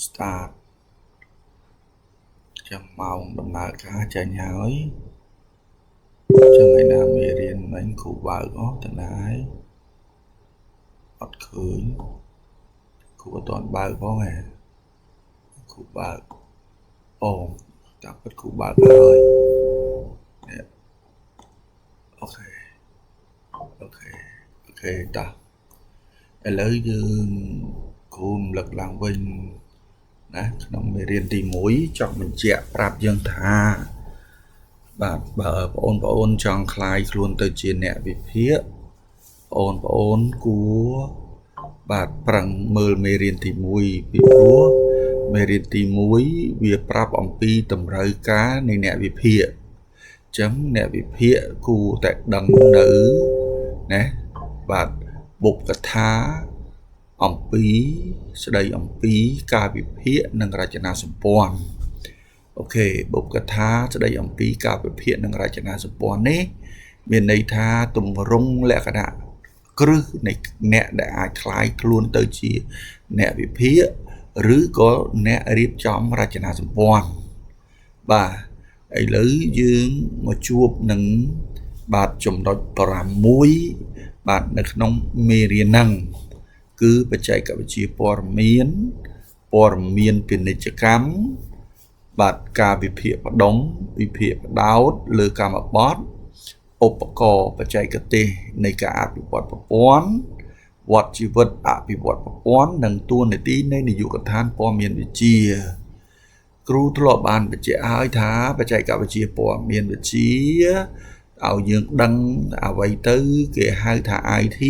start ចាំម៉ោងដំណើរការចេញហើយចឹងឯណាមេរៀនមិញគ្រូបើកអស់តាណាហើយអត់ឃើញគ្រូអត់ទាន់បើកផងហ៎គ្រូបើកអូតាមពិតគ្រូបើកហើយនេះអូខេតោះឥឡូវយើងគ្រូរំលឹកឡើងវិញណាក្នុងមេរៀនទី1ចង់បញ្ជាក់ប្រាប់យើងថាបាទបើបងប្អូនចង់คลายខ្លួនទៅជាអ្នកវិភាគបងប្អូនគួរបាទប្រឹងមើលមេរៀនទី1ពីព្រោះមេរៀនទី1វាប្រាប់អំពីតម្រូវការនៃអ្នកវិភាគអញ្ចឹងអ្នកវិភាគគួរតែដឹងនៅណាបាទបុព្វកថាអំពីស្ដីអំពីការវិភាគនិងរចនាសម្ព័ន្ធអូខេបុព្វកថាស្ដីអំពីការវិភាគនិងរចនាសម្ព័ន្ធនេះមានន័យថាទម្រង់លក្ខណៈគ្រឹះនៃអ្នកដែលអាចคลายខ្លួនទៅជាអ្នកវិភាគឬក៏អ្នករៀបចំរចនាសម្ព័ន្ធបាទឥឡូវយើងមកជួបនឹងបាទចំណុច6បាទនៅក្នុងមេរៀនហ្នឹងគឺបច្ចេកវិទ្យាព័ត៌មានពាណិជ្ជកម្មបាទការវិភាគផ្ដុំវិភាគផ្ដោតលើកម្មបត្តិឧបករណ៍បច្ចេកទេសនៃការអភិវឌ្ឍប្រព័ន្ធវដ្តជីវិតអភិវឌ្ឍប្រព័ន្ធនិងតួនាទីនៃនាយកដ្ឋានព័ត៌មានវិទ្យាគ្រូធ្លាប់បានបញ្ជាក់ហើយថាបច្ចេកវិទ្យាព័ត៌មានវិទ្យាឲ្យយើងដឹងអ្វីទៅគេហៅថា IT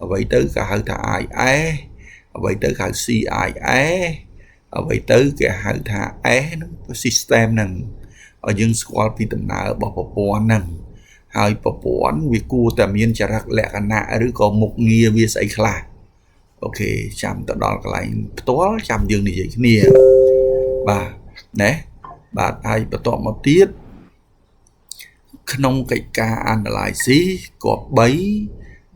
អ្វីទៅគេហៅថា IS អ្វីទៅគេហៅ CIS អ្វីទៅគេហៅថា S ហ្នឹង system ហ្នឹងឲ្យយើងស្គាល់ពីដំណើររបស់ប្រព័ន្ធហ្នឹងហើយប្រព័ន្ធវាគួរតែមានចរិតលក្ខណៈឬក៏មុខងារវាស្អីខ្លះអូខេចាំទៅដល់កន្លែងផ្ទាល់ចាំយើងនិយាយគ្នាបាទណាបាទហើយបន្តមកទៀតក្នុងកិច្ចការ analysis គប្បី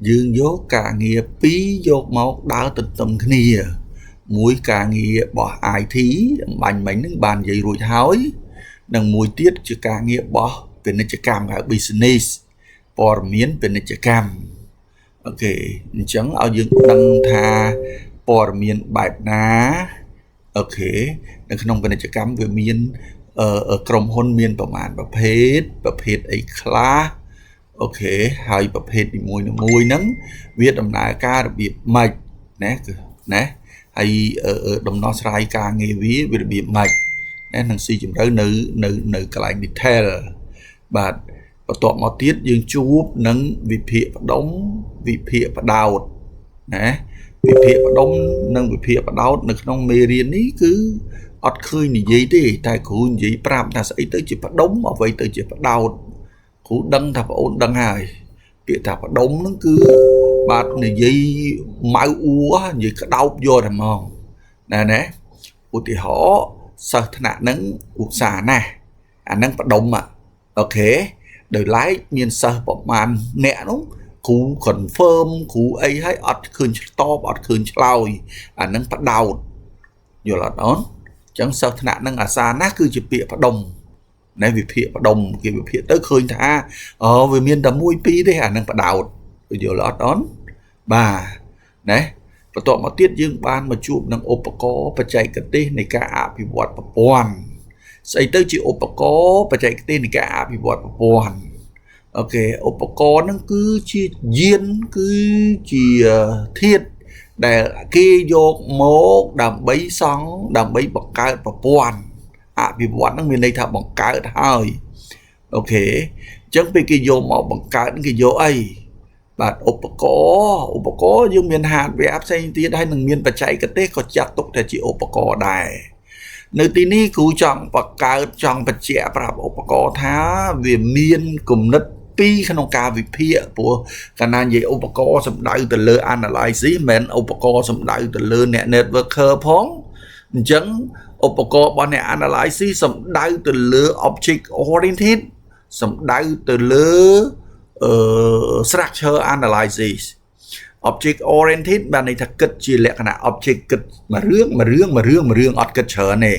យើងយកការងារ2យកមកដើរទន្ទឹមគ្នាមួយការងាររបស់ IT អំបញ្ញមិញហ្នឹងបាននិយាយរួចហើយនិងមួយទៀតជាការងាររបស់ពាណិជ្ជកម្មហៅ business ព័ត៌មានពាណិជ្ជកម្មអូខេអញ្ចឹងឲ្យយើងដឹងថាព័ត៌មានបែបណាអូខេនៅក្នុងពាណិជ្ជកម្មវាមានក្រុមហ៊ុនមានប្រមាណប្រភេទអីខ្លះអូខេហើយប្រភេទនីមួយហ្នឹងវាដំណើរការរបៀបម៉េចណាហើយដំណោះស្រាយការងារវារបៀបម៉េចណានឹងស៊ីជម្រៅនៅកន្លែង detail បាទបន្ទាប់មកទៀតយើងជួបនឹងវិភាគផ្ដុំវិភាគផ្ដោតណាវិភាគផ្ដុំនិងវិភាគផ្ដោតនៅក្នុងមេរៀននេះគឺអត់ឃើញនិយាយទេតែគ្រូនិយាយប្រាប់ថាស្អីទៅជាផ្ដុំអ្វីទៅជាផ្ដោតគ្រូដឹងថាបងអូនដឹងហើយពាក្យថាផ្ដុំហ្នឹងគឺបាទនិយាយម៉ៅអ៊ូនិយាយក្តោបយកតែហ្មងណាឧទាហរណ៍សិស្សថ្នាក់ហ្នឹងឧស្សាហ៍ណាស់អាហ្នឹងផ្ដុំអូខេដោយឡែកមានសិស្សប្រមាណអ្នកនោះគ្រូ confirm គ្រូអីហើយអត់ឃើញតបអត់ឃើញឆ្លើយអាហ្នឹងផ្ដោតយល់អត់អូនអញ្ចឹងសិស្សថ្នាក់ហ្នឹងអាសាណាស់គឺជាពាក្យផ្ដុំណែវិភាគផ្ដុំគេវិភាគទៅឃើញថាវាមានតែ1 2ទេអាហ្នឹងផ្ដោតយល់អត់អូនបាទណាបន្ទាប់មកទៀតយើងបានមកជួបនឹងឧបករណ៍បច្ចេកទេសនៃការអភិវឌ្ឍប្រព័ន្ធស្អីទៅជាឧបករណ៍បច្ចេកទេសនៃការអភិវឌ្ឍប្រព័ន្ធអូខេឧបករណ៍ហ្នឹងគឺជាយានគឺជាធាតុដែលគេយកមកដើម្បីបង្កើតប្រព័ន្ធអភិវឌ្ឍហ្នឹងមានន័យថាបង្កើតហើយអូខេអញ្ចឹងពេលគេយកមកបង្កើតគេយកអីបាទឧបករណ៍យើងមាន hardware ផ្សេងទៀតហើយនឹងមានបច្ចេកទេសក៏ចាត់ទុកថាជាឧបករណ៍ដែរនៅទីនេះគ្រូចង់បញ្ជាក់ប្រាប់ឧបករណ៍ថាវាមានគំនិត2ក្នុងការវិភាគព្រោះកាលណានិយាយឧបករណ៍សំដៅទៅលើ analysis មិនមែនឧបករណ៍សំដៅទៅលើអ្នក networker ផងអញ្ចឹងឧបករណ៍របស់អ្នក analysis សំដៅទៅលើ object oriented សំដៅទៅលើstructure analysis object oriented បានន័យថាគិតជាលក្ខណៈ object គិតមួយរឿងអត់គិតច្រើនទេ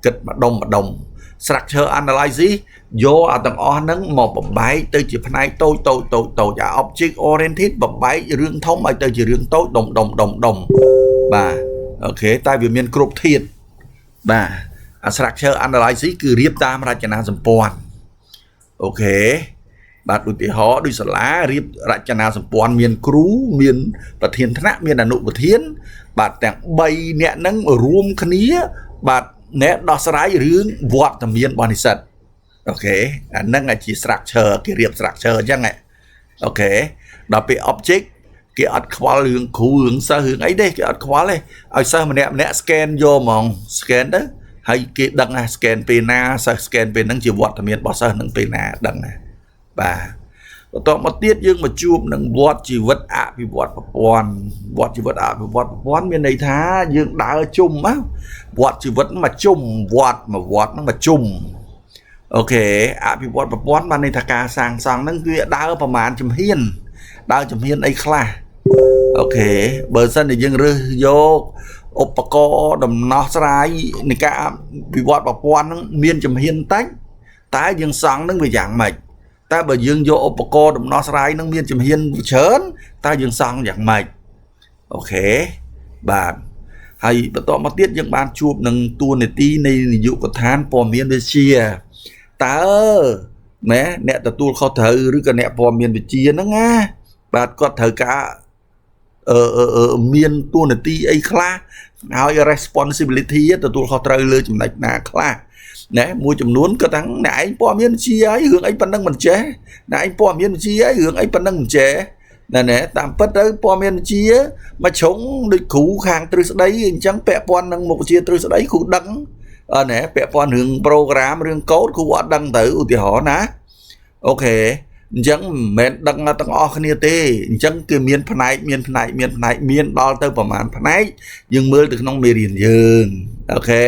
គិតម្ដុំ structure analysis យកអាទាំងអស់ហ្នឹងមកបំបែកទៅជាផ្នែកតូចអា object oriented បំបែករឿងធំឲ្យទៅជារឿងតូចដុំបាទអូខេតែវាមានគ្រប់ធាតុបាទ structure analysis គឺរៀបតាមរចនាសម្ព័ន្ធអូខេបាទឧទាហរណ៍ដូចសាលារៀបរចនាសម្ព័ន្ធមានគ្រូមានប្រធានថ្នាក់មានអនុប្រធានបាទទាំង3នាក់ហ្នឹងរួមគ្នាបាទអ្នកដោះស្រាយរឿងវត្តមានរបស់និស្សិតអូខេអាហ្នឹងជា structure គេរៀប structure អញ្ចឹងអូខេដល់ពេល object គេអត់ខ្វល់រឿងគ្រូរឿងសិស្សរឿងអីទេគេអត់ខ្វល់ទេឲ្យសិស្សម្នាក់ scan យកហ្មង scan ទៅហើយគេដឹងថា scan ពេលណាសិស្ស scan ពេលហ្នឹងជាវត្តមានរបស់សិស្សនឹងពេលណាដឹងណាបាទបន្តមកទៀតយើងមកជួបនឹងវត្តជីវិតអភិវឌ្ឍប្រព័ន្ធវត្តជីវិតអភិវឌ្ឍប្រព័ន្ធមានន័យថាយើងដើរជុំវត្តជីវិតមកជុំវត្តហ្នឹងមកជុំអូខេអភិវឌ្ឍប្រព័ន្ធបានន័យថាការសាងសង់ហ្នឹងគឺដើរប្រមាណជំហានដើរជំហានអីខ្លះអូខេបើសិនតែយើងរើសយកឧបករណ៍ដំណោះស្រាយនៃការអភិវឌ្ឍប្រព័ន្ធហ្នឹងមានជំហានតិចតែយើងសង់ហ្នឹងវាយ៉ាងម៉េចតែបើយើងយកឧបករណ៍ដំណោះស្រាយនឹងមានជំហានច្រើនតើយើងសង់យ៉ាងម៉េចអូខេបាទហើយបន្តមកទៀតយើងបានជួបនឹងតួនាទីនៃនាយកដ្ឋានព័ត៌មានវិទ្យាតើណែអ្នកទទួលខុសត្រូវឬក៏អ្នកព័ត៌មានវិទ្យាហ្នឹងណាបាទគាត់ត្រូវការមានតួនាទីអីខ្លះហើយ responsibility ទទួលខុសត្រូវលើចំណុចណាខ្លះណែមួយចំនួនក៏តាំងអ្នកឯងព័ត៌មានវិទ្យាហើយរឿងអីប៉ុណ្ណឹងមិនចេះអ្នកឯងព័ត៌មានវិទ្យាហើយរឿងអីប៉ុណ្ណឹងមិនចេះណែតាមពិតទៅព័ត៌មានវិទ្យាមកជ្រុងដូចគ្រូខាងទ្រឹស្ដីអញ្ចឹងពាក់ព័ន្ធនឹងមុខវិជ្ជាទ្រឹស្ដីគ្រូដឹងណែពាក់ព័ន្ធរឿង program រឿងកូដគ្រូអត់ដឹងទៅឧទាហរណ៍ណាអូខេអញ្ចឹងមិនមែនដឹងទាំងអស់គ្នាទេអញ្ចឹងគឺមានផ្នែកមានដល់ទៅប្រហែលផ្នែកយើងមើលទៅក្នុងមេរៀនយើងអូខេ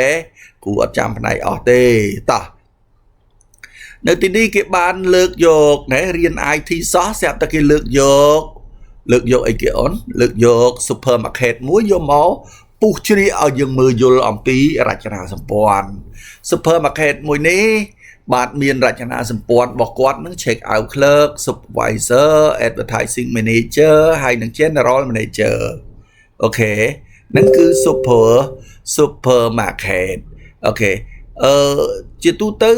គ្រូអត់ចាំផ្នែកអស់ទេតោះនៅទីនេះគេបានលើកយកណែរៀន IT សោះស្រាប់តែគេលើកយកអីគេអូនលើកយក supermarket មួយយកមកពុះជ្រៀកឲ្យយើងមើលយល់អំពីរចនាសម្ព័ន្ធ supermarket មួយនេះបាទមានរចនាសម្ព័ន្ធរបស់គាត់នឹង check out clerk supervisor advertising manager ហើយនឹង general manager អូខេហ្នឹងគឺ supermarket អូខេជាទូទៅ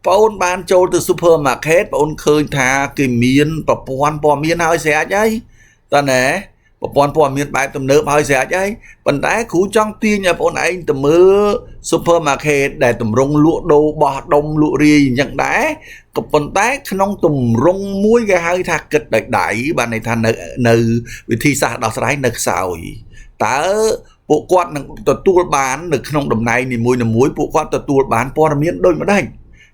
បងអូនបានចូលទៅ supermarket បងអូនឃើញថាគេមានប្រព័ន្ធព័ត៌មានហើយស្រេចហើយតើណែប្រព័ន្ធព័ត៌មានបែបទំនើបហើយស្រេចហើយប៉ុន្តែគ្រូចង់ទាញឲ្យបងអូនឯងទៅមើល supermarket ដែលតម្រង់លក់ដូរបោះដុំលក់រាយអញ្ចឹងដែរក៏ប៉ុន្តែក្នុងតម្រង់មួយគេហៅថាគិតដោយដៃបានន័យថានៅវិធីសាស្ត្រដោះស្រាយនៅខ្សោយតើពួកគាត់នឹងទទួលបាននៅក្នុងតំណែងនីមួយពួកគាត់ទទួលបានព័ត៌មានដូចម្ដេច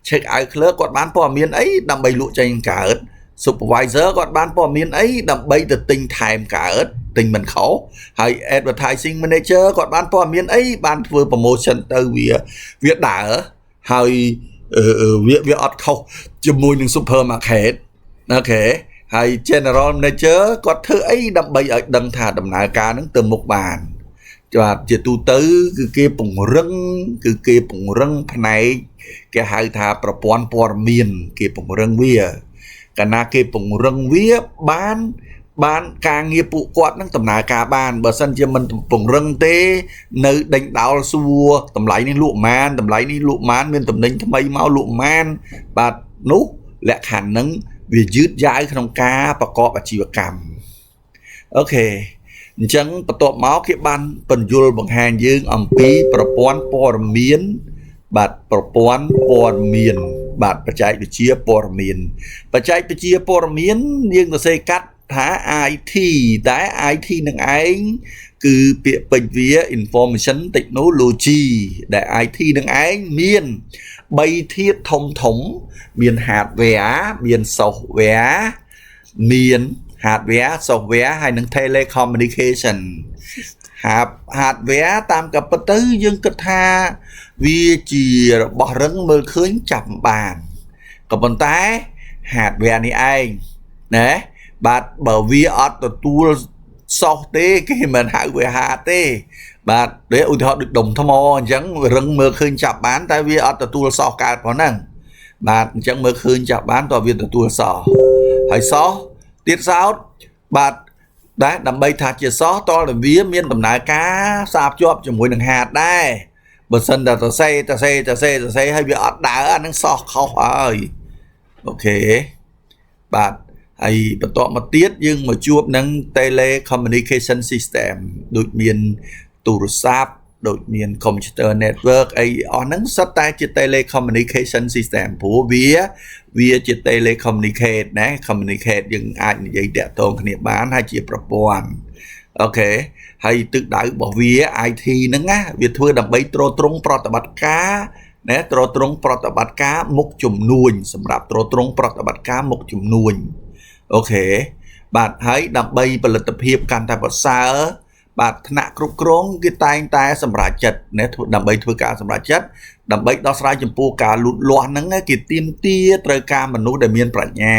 check out clerk គាត់បានព័ត៌មានអីដើម្បីលក់ចេញកើត supervisor គាត់បានព័ត៌មានអីដើម្បីទៅទិញថែមកើតទិញមិនខុសហើយ advertising manager គាត់បានព័ត៌មានអីបានធ្វើ promotion ទៅវាដើរហើយវាអត់ខុសជាមួយនឹង supermarket អូខេហើយ general manager គាត់ធ្វើអីដើម្បីឲ្យដឹងថាដំណើរការនឹងទៅមុខបានបាទជាទូទៅគឺគេពង្រឹងផ្នែកគេហៅថាប្រព័ន្ធព័ត៌មានគេពង្រឹងវាកាលណាគេពង្រឹងវាបានការងារពួកគាត់នឹងដំណើរការបានបើសិនជាមិនពង្រឹងទេនៅដេញដោលសួរតម្លៃនេះលក់ម៉ានតម្លៃនេះលក់ម៉ានមានតំណែងថ្មីមកលក់ម៉ានបាទនោះលក្ខខណ្ឌនឹងវាយឺតយ៉ាវក្នុងការប្រកបអាជីវកម្មអូខេអញ្ចឹងបន្ទាប់មកគេបានបញ្យល់បង្ហាញយើងអំពីប្រព័ន្ធព័ត៌មានបាទប្រព័ន្ធព័ត៌មានបាទបច្ចេកវិទ្យាព័ត៌មានបច្ចេកវិទ្យាព័ត៌មានយើងសរសេរកាត់ថា IT តែ IT នឹងឯងគឺពាក្យពេចន៍វា information technology ដែល IT នឹងឯងមាន3ធាតុធំមាន hardware មាន software មាន hardware software ហើយនឹង telecommunication hardware តាមកាពិតទៅយើងគិតថាវាជារបស់រឹងមើលឃើញចាប់បានក៏ប៉ុន្តែ hardware នេះឯងណា បាទបើវាអត់ទទួលសោះទេគេមិនហៅវាហាទេបាទដូចឧទាហរណ៍ដូចដុំថ្មអញ្ចឹងរឹងមើលឃើញចាប់បានតែវាអត់ទទួលសោះកើតប៉ុណ្ណឹងបាទអញ្ចឹងមើលឃើញចាប់បានតើវាទទួលសោះហើយសោះទៀតសោតបាទដែរដើម្បីថាជាសោះតលវាមានដំណើរការផ្សារភ្ជាប់ជាមួយនឹងហាតដែរបើសិនតែសរសេរហើយវាអត់ដើរអានឹងសោះខុសហើយអូខេបាទហើយបន្ទាប់មកទៀតយើងមកជួបនឹង telecommunication system ដូចមានទូរស័ព្ទដូចមាន computer network អីអស់ហ្នឹងសុទ្ធតែជា telecommunication system ព្រោះវាជា telecommunicate ណា communicate យើងអាចនិយាយតាក់ទងគ្នាបានហើយជាប្រព័ន្ធអូខេហើយទិសដៅរបស់វា IT ហ្នឹងណាវាធ្វើដើម្បីទ្រទ្រង់ប្រតិបត្តិការណាទ្រទ្រង់ប្រតិបត្តិការមុខជំនួញសម្រាប់ទ្រទ្រង់ប្រតិបត្តិការមុខជំនួញអូខេបាទហើយដើម្បីផលិតភាពកាន់តែប្រសើរបាទថ្នាក់គ្រប់គ្រងគេតែងតែសម្រេចចិត្តណាដើម្បីធ្វើការសម្រេចចិត្តដើម្បីដោះស្រាយចំពោះការលូតលាស់ហ្នឹងគេទាមទារត្រូវការមនុស្សដែលមានប្រាជ្ញា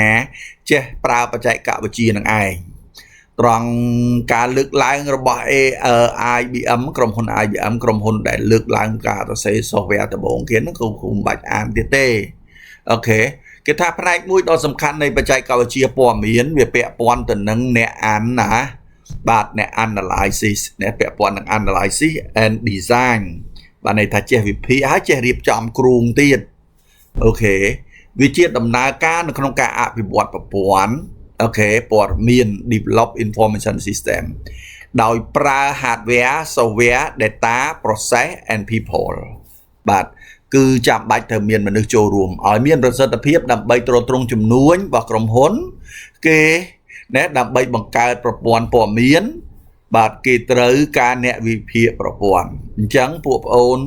ចេះប្រើបច្ចេកវិទ្យានឹងឯងត្រង់ការលើកឡើងរបស់ IBM ក្រុមហ៊ុន IBM ក្រុមហ៊ុនដែលលើកឡើងការសរសេរ software ដំបូងគេហ្នឹងគឺមិនបាច់អានទៀតទេអូខេគេថាផ្នែកមួយដ៏សំខាន់នៃបច្ចេកវិទ្យាព័ត៌មានវាពាក់ព័ន្ធទៅនឹងអ្នកអានណាបាទអ្នក analysis អ្នកពាក់ព័ន្ធនឹង analysis and design បាទន័យថាចេះវិភាគហើយចេះរៀបចំគ្រូងទៀតអូខេវាជាដំណើរការនៅក្នុងការអភិវឌ្ឍប្រព័ន្ធអូខេព័ត៌មាន develop information system ដោយប្រើ hardware software data process and people បាទគឺចាំបាច់ត្រូវមានមនុស្សចូលរួមឲ្យមានប្រសិទ្ធភាពដើម្បីទ្រទ្រង់ជំនួញរបស់ក្រុមហ៊ុនគេណាដើម្បីបង្កើតប្រព័ន្ធព័ត៌មានបាទគេត្រូវការអ្នកវិភាគប្រព័ន្ធអញ្ចឹងពួកប្អូន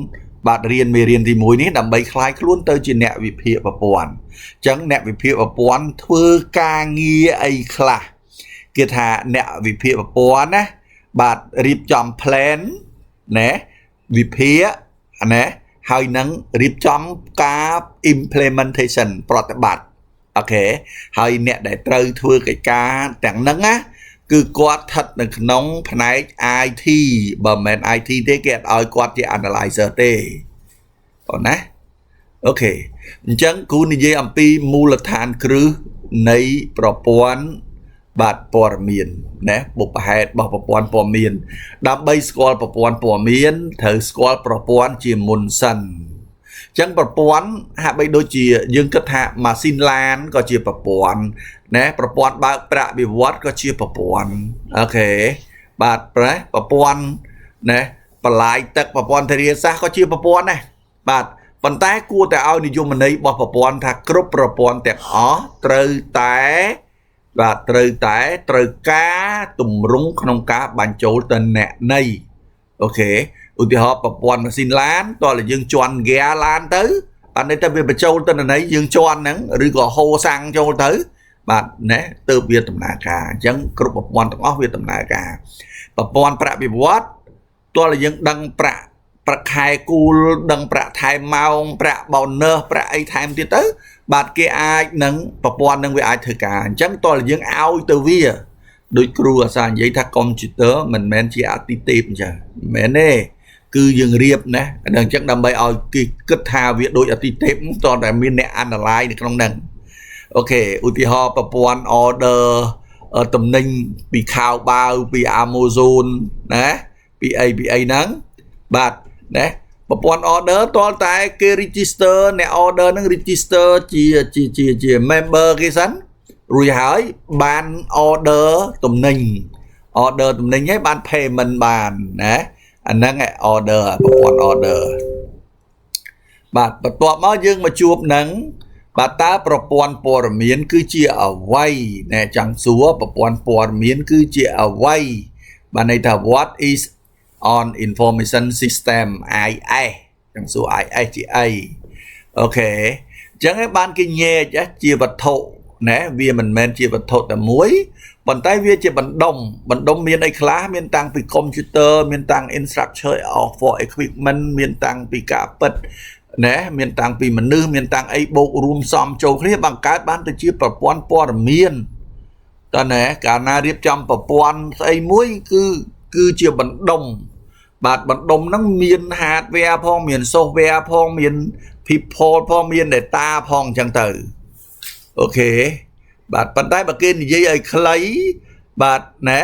បាទរៀនមេរៀនទី1នេះដើម្បីคลายខ្លួនទៅជាអ្នកវិភាគប្រព័ន្ធអញ្ចឹងអ្នកវិភាគប្រព័ន្ធធ្វើការងារអីខ្លះគេថាអ្នកវិភាគប្រព័ន្ធណាបាទរៀបចំ plan ណាវិភាគណាហើយនឹងរៀបចំការ implementation ប្រតិបត្តិអូខេហើយអ្នកដែលត្រូវធ្វើកិច្ចការទាំងហ្នឹងណាគឺគាត់ស្ថិតនៅក្នុងផ្នែក IT បើមិនមែន IT ទេគេអត់ឲ្យគាត់ជា analyzer ទេអូណាអូខេអញ្ចឹងគូនិយាយអំពីមូលដ្ឋានគ្រឹះនៃប្រព័ន្ធបាទព័ត៌មានណាបុព្វហេតុរបស់ប្រព័ន្ធព័ត៌មានដើម្បីស្គាល់ប្រព័ន្ធព័ត៌មានត្រូវស្គាល់ប្រព័ន្ធជាមុនសិនអញ្ចឹងប្រព័ន្ធហាក់បីដូចជាយើងគិតថាម៉ាស៊ីនឡានក៏ជាប្រព័ន្ធណាប្រព័ន្ធបើកប្រាក់បៀវត្សក៏ជាប្រព័ន្ធអូខេបាទប្រព័ន្ធណាបន្លាយទឹកប្រព័ន្ធធារាសាស្ត្រក៏ជាប្រព័ន្ធដែរបាទប៉ុន្តែគួរតែឲ្យនិយមន័យរបស់ប្រព័ន្ធថាគ្រប់ប្រព័ន្ធទាំងអស់ត្រូវតែបាទត្រូវការទម្រង់ក្នុងការបញ្ចូលទៅអ្នកន័យអូខេឧទាហរណ៍ប្រព័ន្ធម៉ាស៊ីនឡានតើយើងជន់ហ្គាឡានទៅបាទនេះទៅវាបញ្ចូលទៅន័យយើងជន់ហ្នឹងឬក៏ហូសាំងចូលទៅបាទណាទៅវាដំណើរការអញ្ចឹងគ្រប់ប្រព័ន្ធទាំងអស់វាដំណើរការប្រព័ន្ធប្រាក់បៀវត្សតើយើងដឹងប្រាក់ខែគូលដឹងប្រាក់ថែមម៉ោងប្រាក់ bonus ប្រាក់អីថែមទៀតទៅបាទគេអាចនឹងប្រព័ន្ធនឹងវាអាចធ្វើការអញ្ចឹងតើយើងឲ្យទៅវាដូចគ្រូអាសានិយាយថា computer មិនមែនជាអាទិទេពអញ្ចឹងមិនមែនទេគឺយើងរៀបណាអញ្ចឹងដើម្បីឲ្យគេគិតថាវាដូចអាទិទេពតើតែមានអ្នក analyze នៅក្នុងហ្នឹងអូខេឧទាហរណ៍ប្រព័ន្ធ order តំណែងពីខាវបាវពី Amazon ណាពីអីហ្នឹងបាទណាប្រព័ន្ធ order តលតែគេ register អ្នក order ហ្នឹង register ជា member គេសិនរួចហើយបាន order តំណែងហើយបាន payment បានណាអាហ្នឹងឯ order ប្រព័ន្ធ order បាទបន្ទាប់មកយើងមកជួបនឹងបាទតើប្រព័ន្ធព័ត៌មានគឺជាអ្វីណែចង់សួរប្រព័ន្ធព័ត៌មានគឺជាអ្វីបាទន័យថា what is on information system IS ចង់សួរ IS ជាអីអូខេអញ្ចឹងឯងបានគេញែកជាវត្ថុណាវាមិនមែនជាវត្ថុតែមួយប៉ុន្តែវាជាបណ្ដុំមានអីខ្លះមានតាំងពី computer មានតាំង instruction for equipment មានតាំងពីការពិតណាមានតាំងពីមនុស្សមានតាំងអីបូករួមសំចូលគ្នាបង្កើតបានទៅជាប្រព័ន្ធព័ត៌មាន តើណែកាលណារៀបចំប្រព័ន្ធស្អីមួយគឺជាបណ្ដុំបាទបណ្ដុំហ្នឹងមាន hardware ផងមាន software ផងមាន people ផងមាន data ផងអញ្ចឹងទៅអូខេបាទប៉ុន្តែបើគេនិយាយឲ្យខ្លីបាទណែ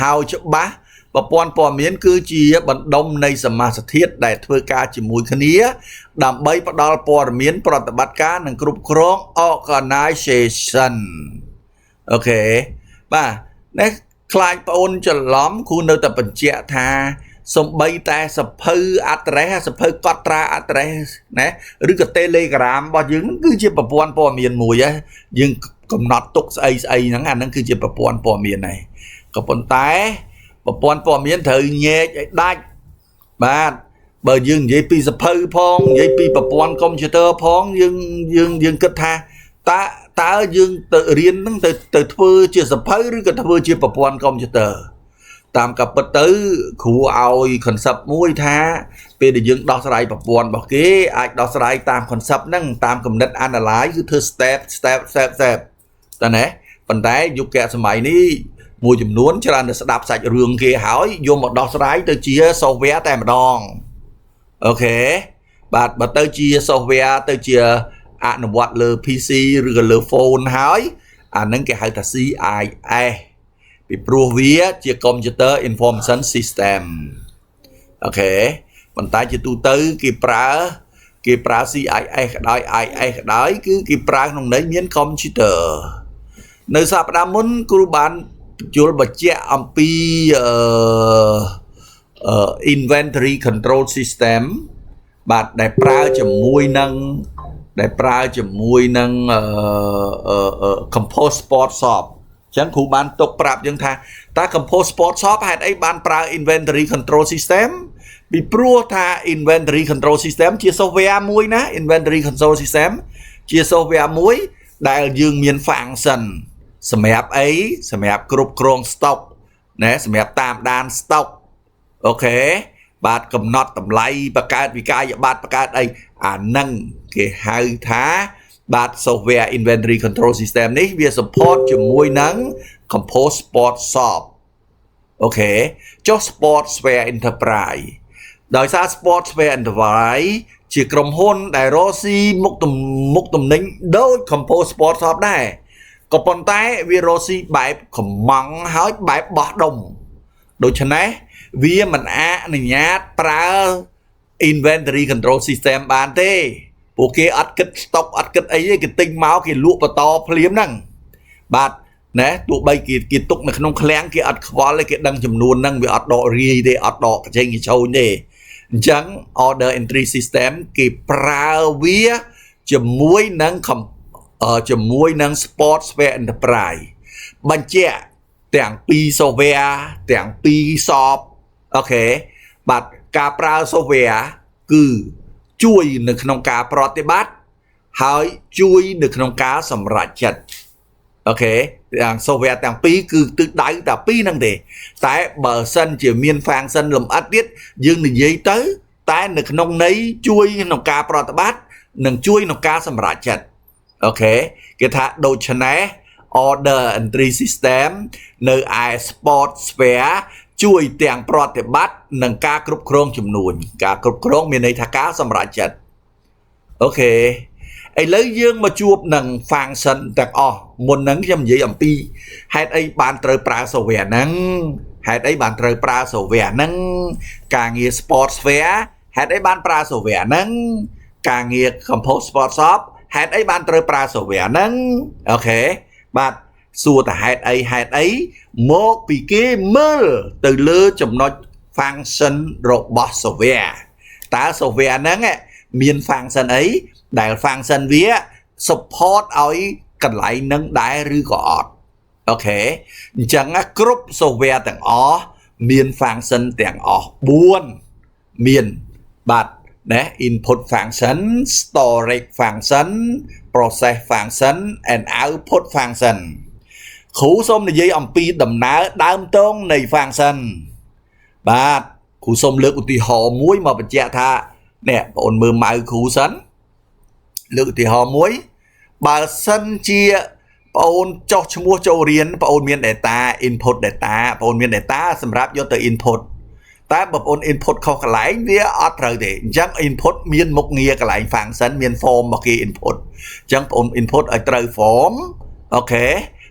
ហៅច្បាស់ប្រព័ន្ធព័ត៌មានគឺជាបណ្ដុំនៃសមាសធាតុដែលធ្វើការជាមួយគ្នាដើម្បីផ្ដល់ព័ត៌មានប្រតិបត្តិការនិងគ្រប់គ្រង organization អូខេបាទនេះខ្លាចបងអូនច្រឡំគ្រូនៅតែបញ្ជាក់ថាសំបីតែសភៅ address សភៅកត់ត្រា address ណាឬក៏ Telegram របស់យើងគឺជាប្រព័ន្ធព័ត៌មានមួយយើងកំណត់ទុកស្អីហ្នឹងអាហ្នឹងគឺជាប្រព័ន្ធព័ត៌មានហើយក៏ប៉ុន្តែប្រព័ន្ធព័ត៌មានត្រូវញែកឲ្យដាច់បាទបើយើងនិយាយពីសភៅផងនិយាយពីប្រព័ន្ធកុំព្យូទ័រផងយើងគិតថាតើយើងទៅរៀនហ្នឹងទៅធ្វើជាសភៅឬក៏ធ្វើជាប្រព័ន្ធកុំព្យូទ័រតាមការពិតទៅគ្រូឲ្យ concept មួយថាពេលដែលយើងដោះស្រាយប្រព័ន្ធរបស់គេអាចដោះស្រាយតាម concept ហ្នឹងតាមគំនិត analyze គឺធ្វើ step តើណាប៉ុន្តែយុគសម័យនេះមួយចំនួនច្រើនតែស្ដាប់សាច់រឿងគេហើយយកមកដោះស្រាយទៅជា software តែម្ដងអូខេបាទបើទៅជា software ទៅជាអនុវត្តលើ PC ឬក៏លើ phone ហើយអាហ្នឹងគេហៅថា CIS ពីព្រោះវាជា Computer Information System អូខេប៉ុន្តែជាទូទៅគេប្រើ CIS ក៏ដោយ IS ក៏ដោយគឺគេប្រើក្នុងន័យមាន computer នៅសប្តាហ៍មុនគ្រូបានជួលបញ្ជាក់អំពី inventory control system បាទដែលប្រើជាមួយនឹងCompose Sport Shop អញ្ចឹងគ្រូបានទុកប្រាប់យើងថាតើ Compose Sport Shop ហេតុអីបានប្រើ inventory control system ពីព្រោះថា inventory control system ជា software មួយណា inventory control system ជា software មួយដែលយើងមាន function សម្រាប់អីសម្រាប់គ្រប់គ្រង stock ណាសម្រាប់តាមដាន stock អូខេបាទកំណត់តម្លៃបង្កើតវិក័យប័ត្របង្កើតអីអាហ្នឹងគេហៅថាបាទ software inventory control system នេះវា support ជាមួយនឹង Compose Sport Shop អូខេចុះ Sportswear Enterprise ដោយសារ Sportswear Enterprise ជាក្រុមហ៊ុនដែលរកស៊ីមុខទំនិញដូច Compose Sport Shop ដែរក៏ប៉ុន្តែវារកស៊ីបែបកំងហើយបែបបោះដុំដូច្នេះវាមិនអនុញ្ញាតប្រើ inventory control system បានទេពួកគេអត់គិត stock អត់គិតអីទេគេទិញមកគេលក់បន្តភ្លាមហ្នឹងបាទណាទោះបីគេទុកនៅក្នុងឃ្លាំងគេអត់ខ្វល់ទេគេដឹងចំនួនហ្នឹងវាអត់ដករាយទេអត់ដកកញ្ចេញកញ្ជូនទេអញ្ចឹង order entry system គេប្រើវាជាមួយនឹង Sportswear Enterprise បញ្ជាក់ទាំងពីរ software ទាំងពីរ shop អូខេបាទការប្រើ software គឺជួយនៅក្នុងការប្រតិបត្តិហើយជួយនៅក្នុងការសម្រេចចិត្តអូខេទាំង software ទាំងពីរគឺទិសដៅតែពីរហ្នឹងទេតែបើសិនជាមាន function លម្អិតទៀតយើងនិយាយទៅតែនៅក្នុងន័យជួយក្នុងការប្រតិបត្តិនិងជួយក្នុងការសម្រេចចិត្តអូខេគេថាដូច្នេះ order entry system នៅឯ Sportswear ជួយទាំងប្រតិបត្តិនិងការគ្រប់គ្រងចំនួនការគ្រប់គ្រងមានន័យថាការសម្រេចចិត្តអូខេឥឡូវយើងមកជួបនឹង function ទាំងអស់មុនហ្នឹងខ្ញុំនិយាយអំពីហេតុអីបានត្រូវប្រើ software ហ្នឹងហេតុអីបានត្រូវប្រើ software ហ្នឹងការងារ Sportswear ហេតុអីបានប្រើ software ហ្នឹងការងារ Compose Sport Shop ហេតុអីបានត្រូវប្រើ software ហ្នឹងអូខេបាទសួរតែហេតុអីមកពីគេមើលទៅលើចំណុច function របស់ software តើ software ហ្នឹងមាន function អីដែល function វា support ឲ្យកន្លែងហ្នឹងដែរឬក៏អត់អូខេអញ្ចឹងគ្រប់ software ទាំងអស់មាន function ទាំងអស់4មានបាទណា input function storage function process function and output function គ្រូសូមនិយាយអំពីដំណើរដើមតងនៃ function បាទគ្រូសូមលើកឧទាហរណ៍មួយមកបញ្ជាក់ថានេះបងអូនមើលម៉ៅគ្រូសិនលើកឧទាហរណ៍មួយបើសិនជា ôn cho mua cho riêng ôn miền data input data ôn miền data sầm ráp vô từ input ta bập ôn input không cái lái vía ở trời thì chẳng input miền một nghĩa cái lái phản sân miền form một cái input chẳng ôn input ở trời form ok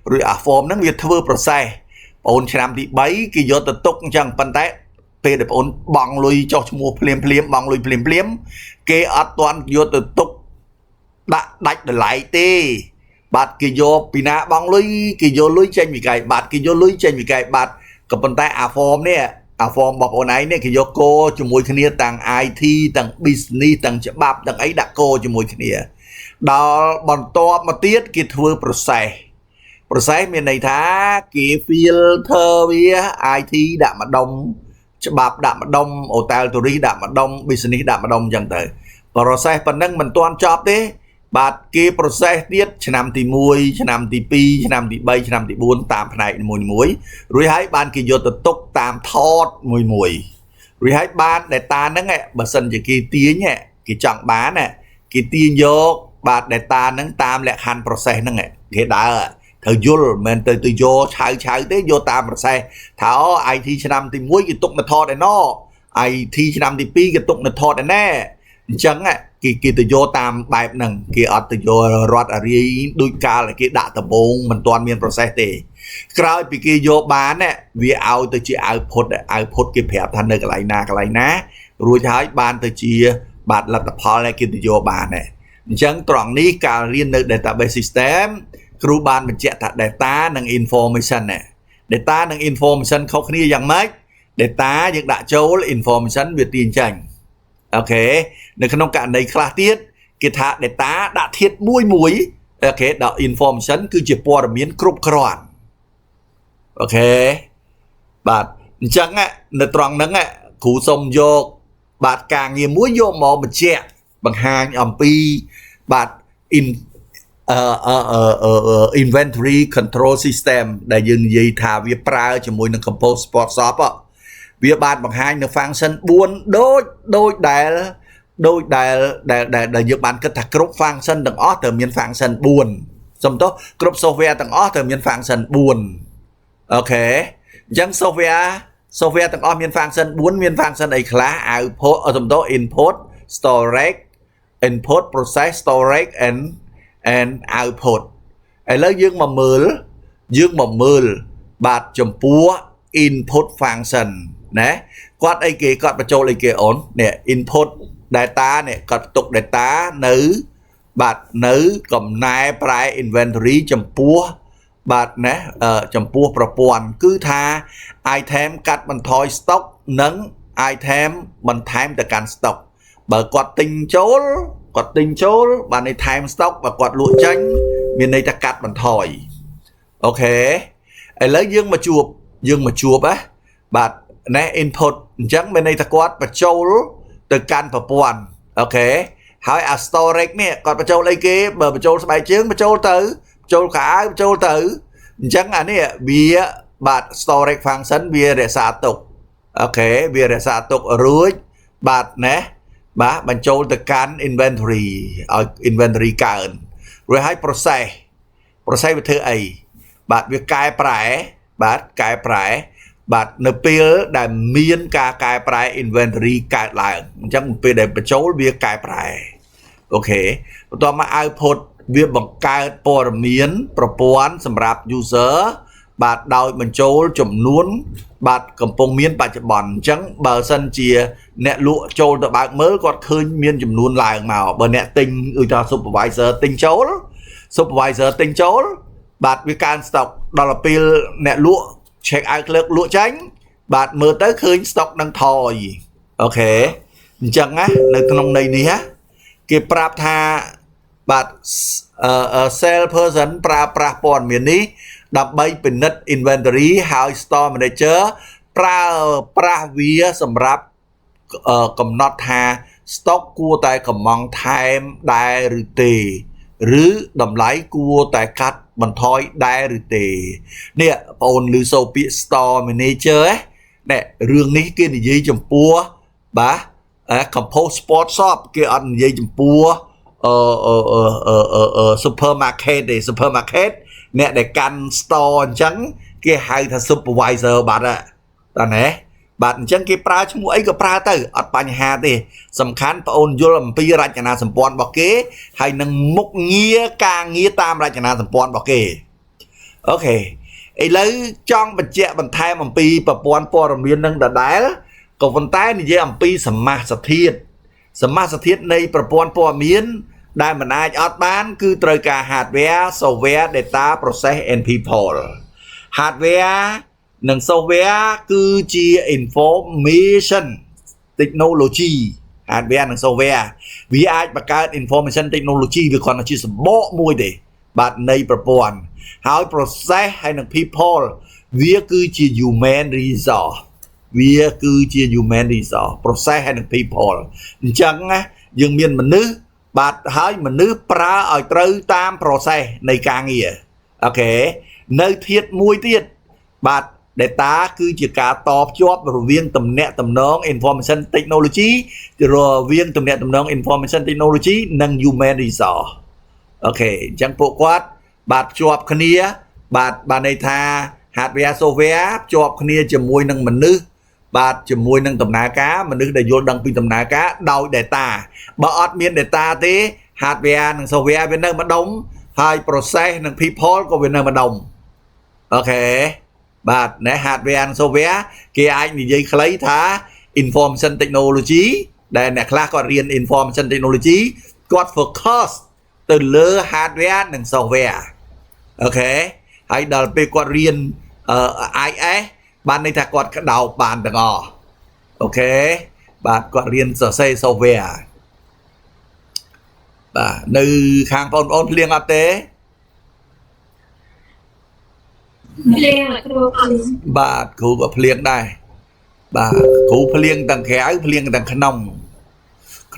rồi à form nó việc thưa process ôn làm đi bấy cái vô từ tục chẳng phân tế về để ôn bằng lui cho mua phim bằng lui phim cái ở toàn vô từ tục đã đánh được lại tê bạt kỳ vô pina băng lưới kỳ vô lưới trên bị cày bạt kỳ vô lưới trên bị cày bạt cầm bàn tay à form nè à form bọc ôn ấy nè kỳ vô cô cho mùi kia tầng IT tầng business tầng chợ bạp tầng ấy đặt cô cho mùi kia đó bọn to mà tiết kỳ thưa process miền này thá kỳ filter bia IT đạm mà đông chợ bạp đạm mà đông hotel tourist đạm mà đông business đạm mà đông chẳng tới process phần nâng mình toàn job thế bạt cái process tiết năm thì mùi năm thì pi năm thì bay năm thì buôn tam này mùi rồi hãy ban kỳ vô tự túc tam thọt mùi rồi hãy ban để ta nâng ạ bà sân chỉ kỳ tiếng nhẹ kỳ trọng bán nè kỳ tiên vô bạt để ta nâng tam lẹ hành process nâng ạ cái đã thời vô mình từ vô chạy tới vô tam process thảo IT năm thì mùi cái tục là thọt để nó IT năm thì pi cái tục là thọt để nè chẳng ạ kỳ từ vô tam bài nằng kỳ ở từ vô rót ở đây đôi ca là cái đạn tập bông mình toàn miền process thì cái kỳ vô bán nè vì ao từ chỉ output cái phép thành được cái lại ná rồi thấy ban từ chỉ bạn là tập họ lại kỳ từ vô bán nè chẳng tròn ní cả liên được database system kêu ban mình chạy thật data nằng information nè data nằng information không kia dạng mấy data những đã châu information về tiền tranh okในขณะการในคลาสเทียดกิจเดต้าดัดเทียดมุยโอเคดอกอินฟอร์มชันคือจะปอร์เมียนกรุบกรอนโอเคบาดจังอ่ะในตรองนั้นอ่ะขู่สมโยกบาดกางเงียมุยโยมอมันเจ๊บางหางอมปีบาดinventory control system ได้ยืนยันท่าวิปรายจมูกใน compose sport shop อ่ะวิบาดบางหางในฟังก์ชันบุญโดยได้đôi đại dự bản kết thúc group function đằng ó từ miền function buồn xong tốt group software đằng ó từ miền function buồn ok chẳng software đằng ó miền function ấy là output ở xong tốt input process storage and output ấy lấy dương mà mờ bạt chấm pua input function nè quát ấy kia quát bắt châu ấy kia ổn nè input data này có tục data nữ bạt nữ cầm nai price inventory chấm pua bạt nè chấm pua propon cứ tha item cắt mình thôi stock nâng item mình time từ can stock bởi quạt tinh chốt bạn này time stock và quạt lụa chanh miền này ta cắt mình thôi ok ấy lấy dương mà chuột á bạt nè input chẳng bên này ta quát và châu từ can và buồn ok hỏi storage nè còn bà châu lấy kế bờ bà châu bài chướng bà châu khá chẳng anh nè bia bạt storage function bia để xả tục ok bia để xả tục rồi bạt nè bạn châu từ can inventory cạn rồi hai process về thứ ấy bạn việc cài prải bạt nợ pil đã miên cài prải inventory cài lại chẳng pil để bật chấu bia cài prải okตัวมา output វាបង្កើតព័ត៌មានប្រព័ន្ធសម្រាប់ user បាទដោយបញ្ចូលចំនួនបាទកំពុងមានបច្ចុប្បន្នអញ្ចឹងបើសិនជាអ្នកលក់ចូលទៅបើកមើលគាត់ឃើញមានចំនួនឡើងមកបើអ្នកទិញឧទាហរណ៍ supervisor ទិញចូលបាទវាកើន stock ដល់ពេលអ្នកលក់ check out លើកលក់ចាញ់បាទមើលទៅឃើញ stock នឹងថយអូខេអញ្ចឹងណានៅក្នុងន័យនេះគេប្រាប់ថាបាទ sales person ប្រើប្រាស់ព័ត៌មាននេះដើម្បីពិនិត្យ inventory ហើយ store manager ប្រើប្រាស់វាសម្រាប់កំណត់ថា stock គួរតែកំងថែមដែរឬទេឬតម្លៃគួរតែកាត់បន្ថយដែរឬទេនេះបងអូនឮសូរពាក្យ store manager នេះរឿងនេះគេនិយាយចំពោះបាទ compose sport shop គេអត់និយាយចំពោះsupermarket ទេ supermarket nè để căn store trắng kia hay thật supervisor bạn ạ ta nè bạn chẳng kia pra chung ấy có pra tới ở bàn hà thì sầm khán ôn vô làm pi ra chana sầm pon bọc kế hay nâng mục nghĩa càng nghĩa tam ra chana sầm pon bọc kế ok ấy lấy trong bật chẹ bật thay bằng pi bọc pon po làm viên nâng đã đá còn phần tay thì dễ làm pi sầm ma sật thiết này bọc pon po miến đại mình ai ở bán cứ trời cả hardware software data process and people hardware nâng software cứ chia information technology hardware nâng software vì ai bạc cái information technology vì còn là chỉ bộ môi để bạn này propon hỏi process hay nâng people vì cứ chia human resource vì cứ chia human resource process hay nâng people chẳng á dừng miền mình nữ bạn hỏi mình nữ pra ở trừ tam process này càng nghĩa ok nơi thiết môi tiết bạn data cứ chỉ cả top job rồi viên tầm nẹt tầm nón information technology rồi viên tầm nẹt tầm nón information technology nâng human resource ok chẳng bộ quát bạn job khnia bạn này tha hardware software job khnia chỉ môi nâng mình nữ bạn chỉ môi nâng tầm ná cá mình nữ để vô đăng pin tầm ná cá đau data bạn miền data thế hardware nâng software bên nâng mà đóng hai process nâng people có bên nâng mà đồng ok bạn nè hardware software kia anh thì dây lấy thá information technology đây nè class còn riêng information technology có focus từ lơ hardwareនិងsoftware ok ហើយដល់ពេលគាត់រៀន IS បានន័យថាគាត់ក្តោបបានទាំងអស់អូខេបាទគាត់រៀនសរសេរ software បាទនៅខាងបងប្អូនភ្លៀងអត់ទេភ្លៀងគ្រូបាទគ្រូក៏ភ្លៀងដែរបាទគ្រូភ្លៀងទាំងក្រៅភ្លៀងទាំងក្នុ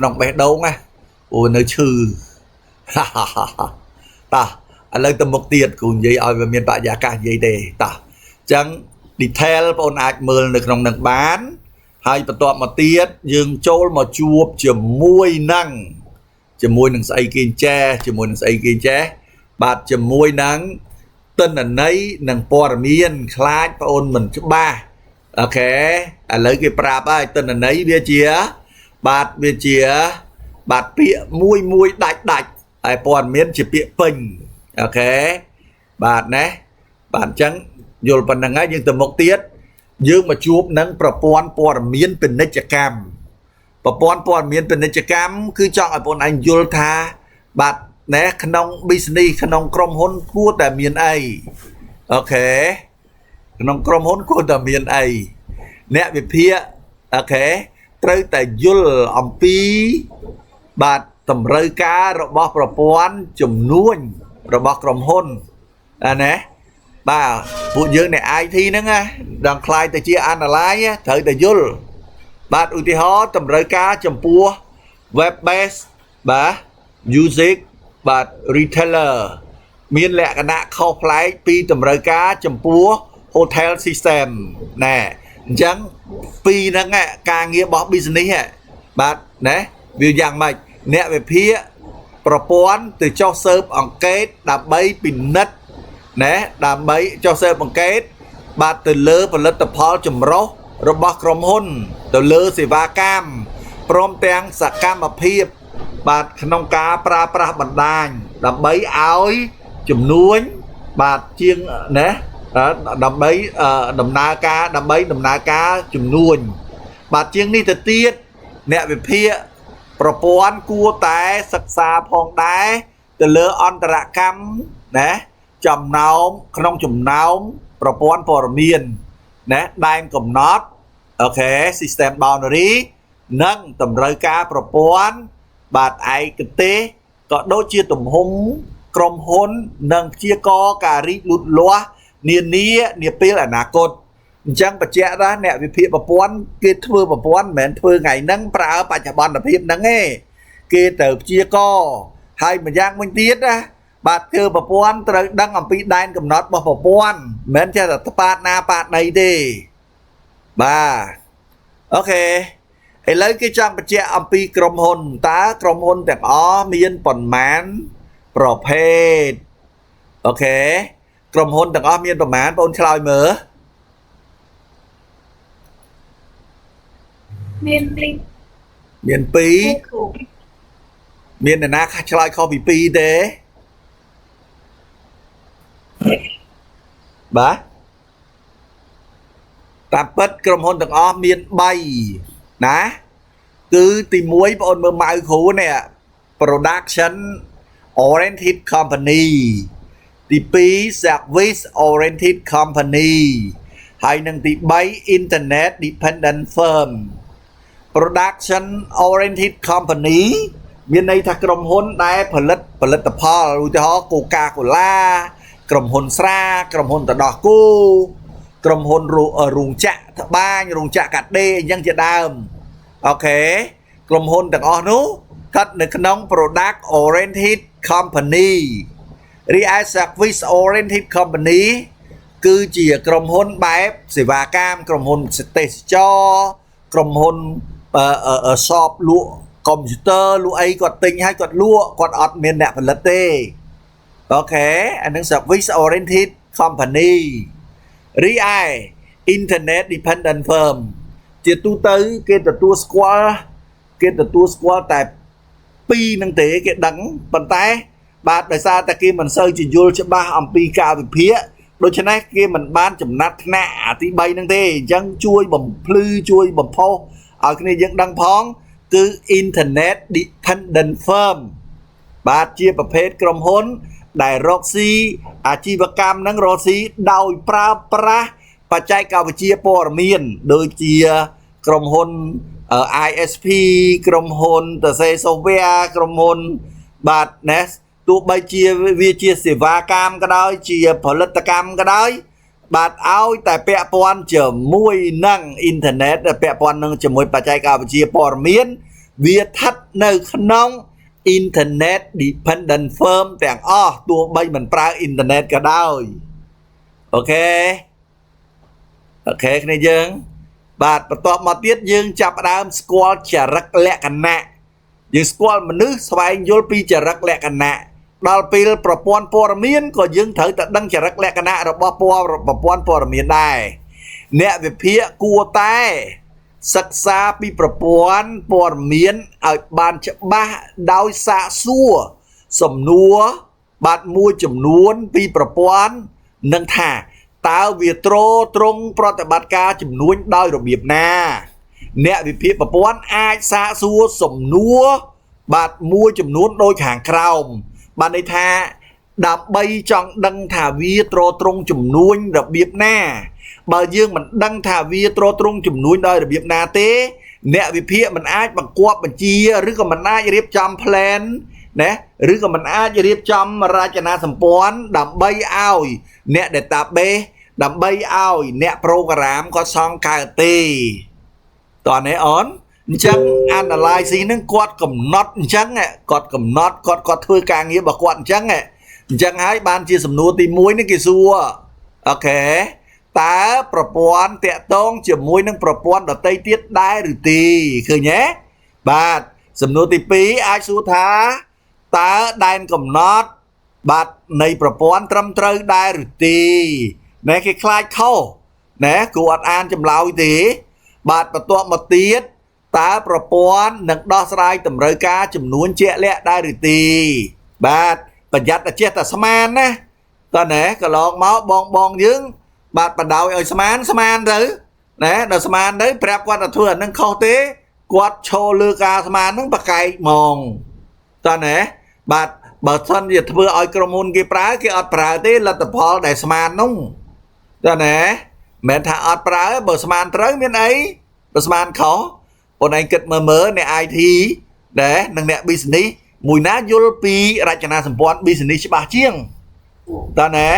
ងបេះដូងណាអូនៅឈឺតោះឥឡូវទៅមុខទៀតគ្រូនិយាយឲ្យវាមានបរិយាកាសនិយាយទេតោះអញ្ចឹង detail បងប្អូនអាចមើលនៅក្នុងនឹងបានហើយបន្ទាប់មកទៀតយើងចូលមកជួបជាមួយនឹងស្អីគេចេះជាមួយនឹងស្អីគេចេះបាទជាមួយនឹងទិន្នន័យនិងព័ត៌មានខ្លាចបងអូនមិនច្បាស់អូខេឥឡូវគេប្រាប់ហើយទិន្នន័យវាជាបាទពាក្យមួយដាច់ហើយព័ត៌មានជាពាក្យពេញអូខេបាទណាបាទអញ្ចឹងយល់ប៉ុណ្្នឹងហើយយើងទៅមុខទៀតយើងមកជួបនឹងប្រព័ន្ធព័ត៌មានពាណិជ្ជកម្មប្រព័ន្ធព័ត៌មានពាណិជ្ជកម្មគឺចង់ឲ្យបងឯងយល់ថាបាទណែក្នុង business ក្នុងក្រុមហ៊ុនគួរតែមានអីអូខេក្នុងក្រុមហ៊ុនគួរតែមានអីអ្នកវិភាគអូខេត្រូវតែយល់អំពីបាទតម្រូវការរបស់ប្រព័ន្ធជំនួញរបស់ក្រុមហ៊ុនណាបាទពួកយើងใน IT ហ្នឹងណាដល់ខ្លាយទៅជា analyze ត្រូវតែយល់បាទឧទាហរណ៍តម្រូវការចំពោះ web based បាទ music បាទ retailer មានលក្ខណៈខុសប្លែកពីតម្រូវការចំពោះ hotel system ណែអញ្ចឹងពីរហ្នឹងការងាររបស់ business បាទណាវាយ៉ាងម៉េចអ្នកវិភាគប្រព័ន្ធទៅចុះ search អង្កេតដើម្បីពិនិត្យណាដើម្បីចុះ search អង្កេតបាទទៅលើផលិតផលចម្រុះរបស់ក្រុមហ៊ុនទៅលើសេវាកម្មព្រមទាំងសកម្មភាពបាទក្នុងការប្រើប្រាស់បណ្ដាញដើម្បីឲ្យជំនួញបាទជាងណាដើម្បីដំណើរការជំនួញបាទជាងនេះទៅទៀតអ្នកវិភាគប្រព័ន្ធគួរតែសិក្សាផងដែរទៅលើអន្តរកម្មណាក្នុងចំណោមប្រព័ន្ធព័ត៌មានណាដែនកំណត់អូខេ system boundary និងតម្រូវការប្រព័ន្ធបាទឯកទេសក៏ដូចជាទំហំក្រុមហ៊ុននិងព្យាករការរីកលូតលាស់នានាពេលអនាគតអញ្ចឹងបញ្ជាក់ថាអ្នកវិភាគប្រព័ន្ធគេធ្វើប្រព័ន្ធមិនមែនធ្វើថ្ងៃហ្នឹងប្រើបច្ចុប្បន្នភាពហ្នឹងទេគេត្រូវព្យាករហើយម្យ៉ាងវិញទៀតណាបាទធ្វើប្រព័ន្ធត្រូវដឹងអំពីដែនកំណត់របស់ប្រព័ន្ធមិនមែនចេះតែប៉ាតណាប៉ាតណីទេបាទអូខេឥឡូវគេចង់បញ្ជាក់អំពីក្រុមហ៊ុនតើក្រុមហ៊ុនទាំងអស់មានប៉ុន្មានប្រភេទអូខេ ក្រុមហ៊ុនទាំងអស់មានប្រមាណបងឆ្លើយមើលមាន2មាន2មានអ្នកណាឆ្លើយខុសពី2ទេបាទតាមពិតក្រុមហ៊ុនទាំងអស់មាន3ណាគឺទី1បងអូនមើលម៉ៅគ្រូនេះ production oriented company ទី2 service oriented company ហើយនឹងទី3 internet dependent firm production oriented company មានន័យថាក្រុមហ៊ុនដែលផលិតផលឧទាហរណ៍ Coca-Cola ក្រុមហ៊ុនស្រាក្រុមហ៊ុនទឹកដោះគោក្រុមហ៊ុនរោងចក្រត្បាញរោងចក្រកាត់ដេរអញ្ចឹងជាដើមអូខេក្រុមហ៊ុនទាំងអស់នោះស្ថិតនៅក្នុង product oriented company រីឯ service oriented company គឺជាក្រុមហ៊ុនបែបសេវាកម្មក្រុមហ៊ុនទេសចរក្រុមហ៊ុនshop លក់កុំព្យូទ័រលក់អីគាត់ទិញហើយគាត់លក់គាត់អត់មានអ្នកផលិតទេអូខេអានឹង service oriented company រីឯ internet dependent firm ជាទូទៅគេទទួលស្គាល់តែ2នឹងទេគេដឹងប៉ុន្តែបាទដោយសារតែគេមិនសូវជាយល់ច្បាស់អំពីការវិភាគដូច្នេះគេមិនបានចំណាត់ថ្នាក់អាទី3នឹងទេអញ្ចឹងជួយបំភ្លឺជួយបំផុសឲ្យគ្នាយើងដឹងផងគឺ internet dependent firm បាទជាប្រភេទក្រុមហ៊ុនដែលរកស៊ីអាជីវកម្មនឹងរកស៊ីដោយប្រើប្រាស់បច្ចេកវិទ្យាព័ត៌មានដូចជាក្រុមហ៊ុន ISP ក្រុមហ៊ុនតសេ software ក្រុមហ៊ុនបាទ NES ទោះបីជាវាជាសេវាកម្មក៏ដោយជាផលិតកម្មក៏ដោយបាទឲ្យតែពាក់ព័ន្ធជាមួយនឹងអ៊ីនធឺណិតពាក់ព័ន្ធនឹងជាមួយបច្ចេកវិទ្យាព័ត៌មានវាស្ថិតនៅក្នុង internet dependent firm ទាំងអស់ទោះបីមិនប្រើអ៊ីនធឺណិតក៏ដោយអូខេគ្នាយើងបាទបន្ទាប់មកទៀតយើងចាប់ផ្ដើមស្គាល់ចរិតលក្ខណៈយើងស្គាល់មនុស្សស្វែងយល់ពីចរិតលក្ខណៈដល់ពេលប្រព័ន្ធព័ត៌មានក៏យើងត្រូវតែដឹងចរិតលក្ខណៈរបស់ប្រព័ន្ធព័ត៌មានដែរអ្នកវិភាគគួរតែសិក្សាពីប្រព័ន្ធព័ត៌មានឲ្យបានច្បាស់ដោយសាកសួរសំណួរបាទមួយចំនួនពីប្រព័ន្ធនឹងថាតើវាត្រង់ប្រតិបត្តិការជំនួញដោយរបៀបណាអ្នកវិភាគប្រព័ន្ធអាចសាកសួរសំណួរបាទមួយចំនួនដូចខាងក្រោមបានន័យថាដើម្បីចង់ដឹងថាវាត្រង់ជំនួញរបៀបណាបើយើងមិនដឹងថាវាត្រង់ជំនួញដោយរបៀបណាទេអ្នកវិភាគមិនអាចបង្គាប់បញ្ជាឬក៏មិនអាចរៀបចំ plan ណាឬក៏មិនអាចរៀបចំរចនាសម្ព័ន្ធដើម្បីឲ្យអ្នក database ដើម្បីឲ្យអ្នក program គាត់សង្កកើតទេតើនេះអូនអញ្ចឹង analysis ហ្នឹងគាត់កំណត់អញ្ចឹងគាត់កំណត់គាត់ធ្វើការងាររបស់គាត់អញ្ចឹងហើយបានជាសំណួរទី1នេះគេសួរអូខេតើប្រព័ន្ធតាក់ទងជាមួយនឹងប្រព័ន្ធដទៃទៀតដែរឬទេឃើញទេបាទសំណួរទី2អាចសួរថាតើដែនកំណត់បាទនៃប្រព័ន្ធត្រឹមត្រូវដែរឬទេណែគេខ្លាចខុសណែគួរអត់អានចម្លើយទេបាទបន្ទាប់មកទៀតតើប្រព័ន្ធនឹងដោះស្រាយតម្រូវការចំនួនជាក់លាក់ដែរឬទេបាទប្រយ័ត្នតែចេះតែស្មានណាតើណែកន្លងមកបងយើងបាទបដោយឲ្យស្មានទៅណែដល់ស្មានទៅប្រាប់គាត់ថាធ្វើអានឹងខុសទេគាត់ឈរលើការស្មាននឹងប្រកែកហ្មងតើណែបាទបើសិនជាធ្វើឲ្យក្រុមហ៊ុនគេប្រើគេអត់ប្រើទេលទ្ធផលដែលស្មាននោះតើណែមិនថាអត់ប្រើបើស្មានត្រូវមានអីបើស្មានខុសអូនឯងគិតមើលអ្នក IT ដែរនិងអ្នក business មួយណាយល់ពីរចនាសម្ព័ន្ធ business ច្បាស់ជាងតើណែ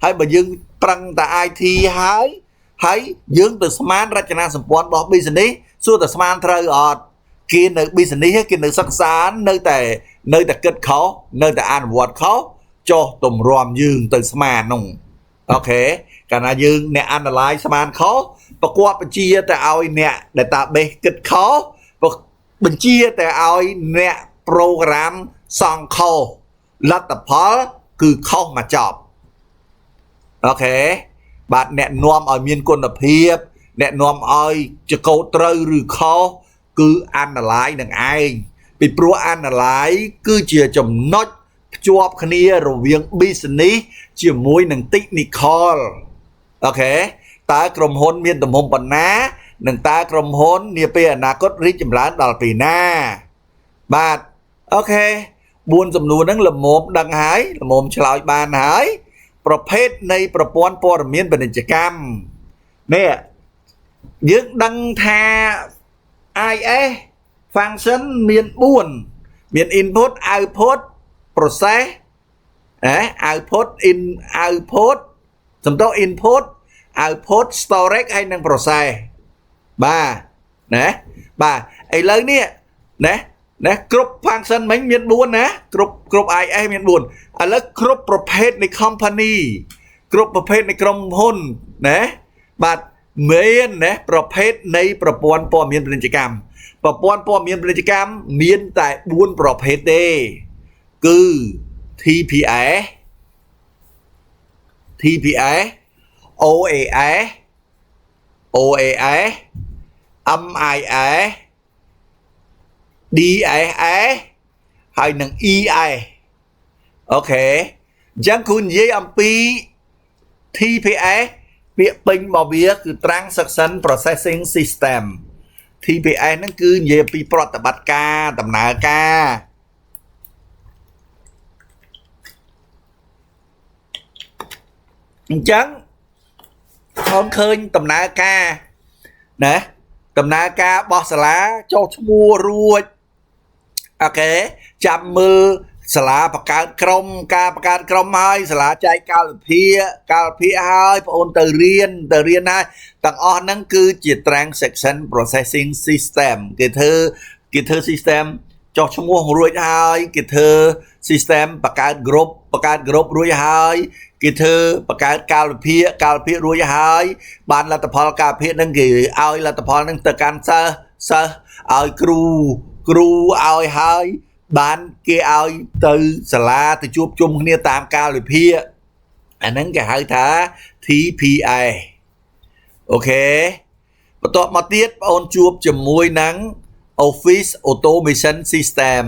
ហើយបើយើងប្រឹងតែ IT ហើយយើងទៅស្មានរចនាសម្ព័ន្ធរបស់ business សួរតែស្មានត្រូវអត់គេនៅ business គេនៅសិក្សានៅតែគិតខុសនៅតែអនុវត្តខុសចុះទម្រាំយើងទៅស្មាននោះអូខេកាលណាយើងអ្នក analyze ស្មានខុសប្រកបបញ្ជាទៅឲ្យអ្នក database គិតខុសបញ្ជាទៅឲ្យអ្នក program សង្ខុសលទ្ធផលគឺខុសមកចប់ អូខេបាទអ្នកនាំឲ្យមានគុណភាពអ្នកនាំឲ្យចកោត្រូវឬខុសគឺ analyze នឹងឯងពីព្រោះ analyze គឺជាចំណុចភ្ជាប់គ្នារវាង business ជាមួយនឹង technical អូខេតើក្រុមហ៊ុនមានទំហំប៉ុណ្ណានិងតើក្រុមហ៊ុននាពេលអនាគតរីកចម្រើនដល់ពេលណាបាទអូខេ4សំណួរហ្នឹងល្មមដឹងហើយល្មមឆ្លើយបានហើយប្រភេទនៃប្រព័ន្ធព័ត៌មានពាណិជ្ជកម្មនេះយើងដឹងថា IS function មាន4មាន input output process output output សំដៅ input output storage ហើយនិង process បាទណាបាទឥឡូវនេះណាគ្រប់ function មិញមាន4ណាគ្រប់ IS មាន4ឥឡូវគ្រប់ប្រភេទនៃ company គ្រប់ប្រភេទនៃក្រុមហ៊ុនណាបាទមានណាប្រភេទនៃប្រព័ន្ធព័ត៌មានពាណិជ្ជកម្មប្រព័ន្ធព័ត៌មានពាណិជ្ជកម្មមានតែ4ប្រភេទទេគឺ TPS OAS MIS DIS ហើយនឹង EIS អូខេអញ្ចឹងគូនិយាយអំពី TPS ពាក្យពេញរបស់វាគឺ Transaction Processing System TPS ហ្នឹងគឺនិយាយអំពីប្រតិបត្តិការដំណើរការអញ្ចឹងខ្ញុំឃើញដំណើរការណាដំណើរការបោះសាលាចុះឈ្មោះរួចអូខេចាំមើលសាលាបង្កើតក្រុមការបង្កើតក្រុមហើយសាលាចែកកាលវិភាគហើយបងអូនទៅរៀនហើយទាំងអស់ហ្នឹងគឺជា Transaction Processing System គេធ្វើ system ចុះឈ្មោះរួចហើយគេធ្វើ system បង្កើត group រួចហើយគេធ្វើបង្កើតកាលវិភាគរួចហើយបានលទ្ធផលកាលវិភាគហ្នឹងគេឲ្យលទ្ធផលហ្នឹងទៅកាន់សិស្សឲ្យគ្រូឲ្យហើយបានគេឲ្យទៅសាលាទៅជួបជុំគ្នាតាមកាលវិភាគអាហ្នឹងគេហៅថា TPS អូខេបន្ទាប់មកទៀតបងអូនជួបជាមួយនឹង Office Automation System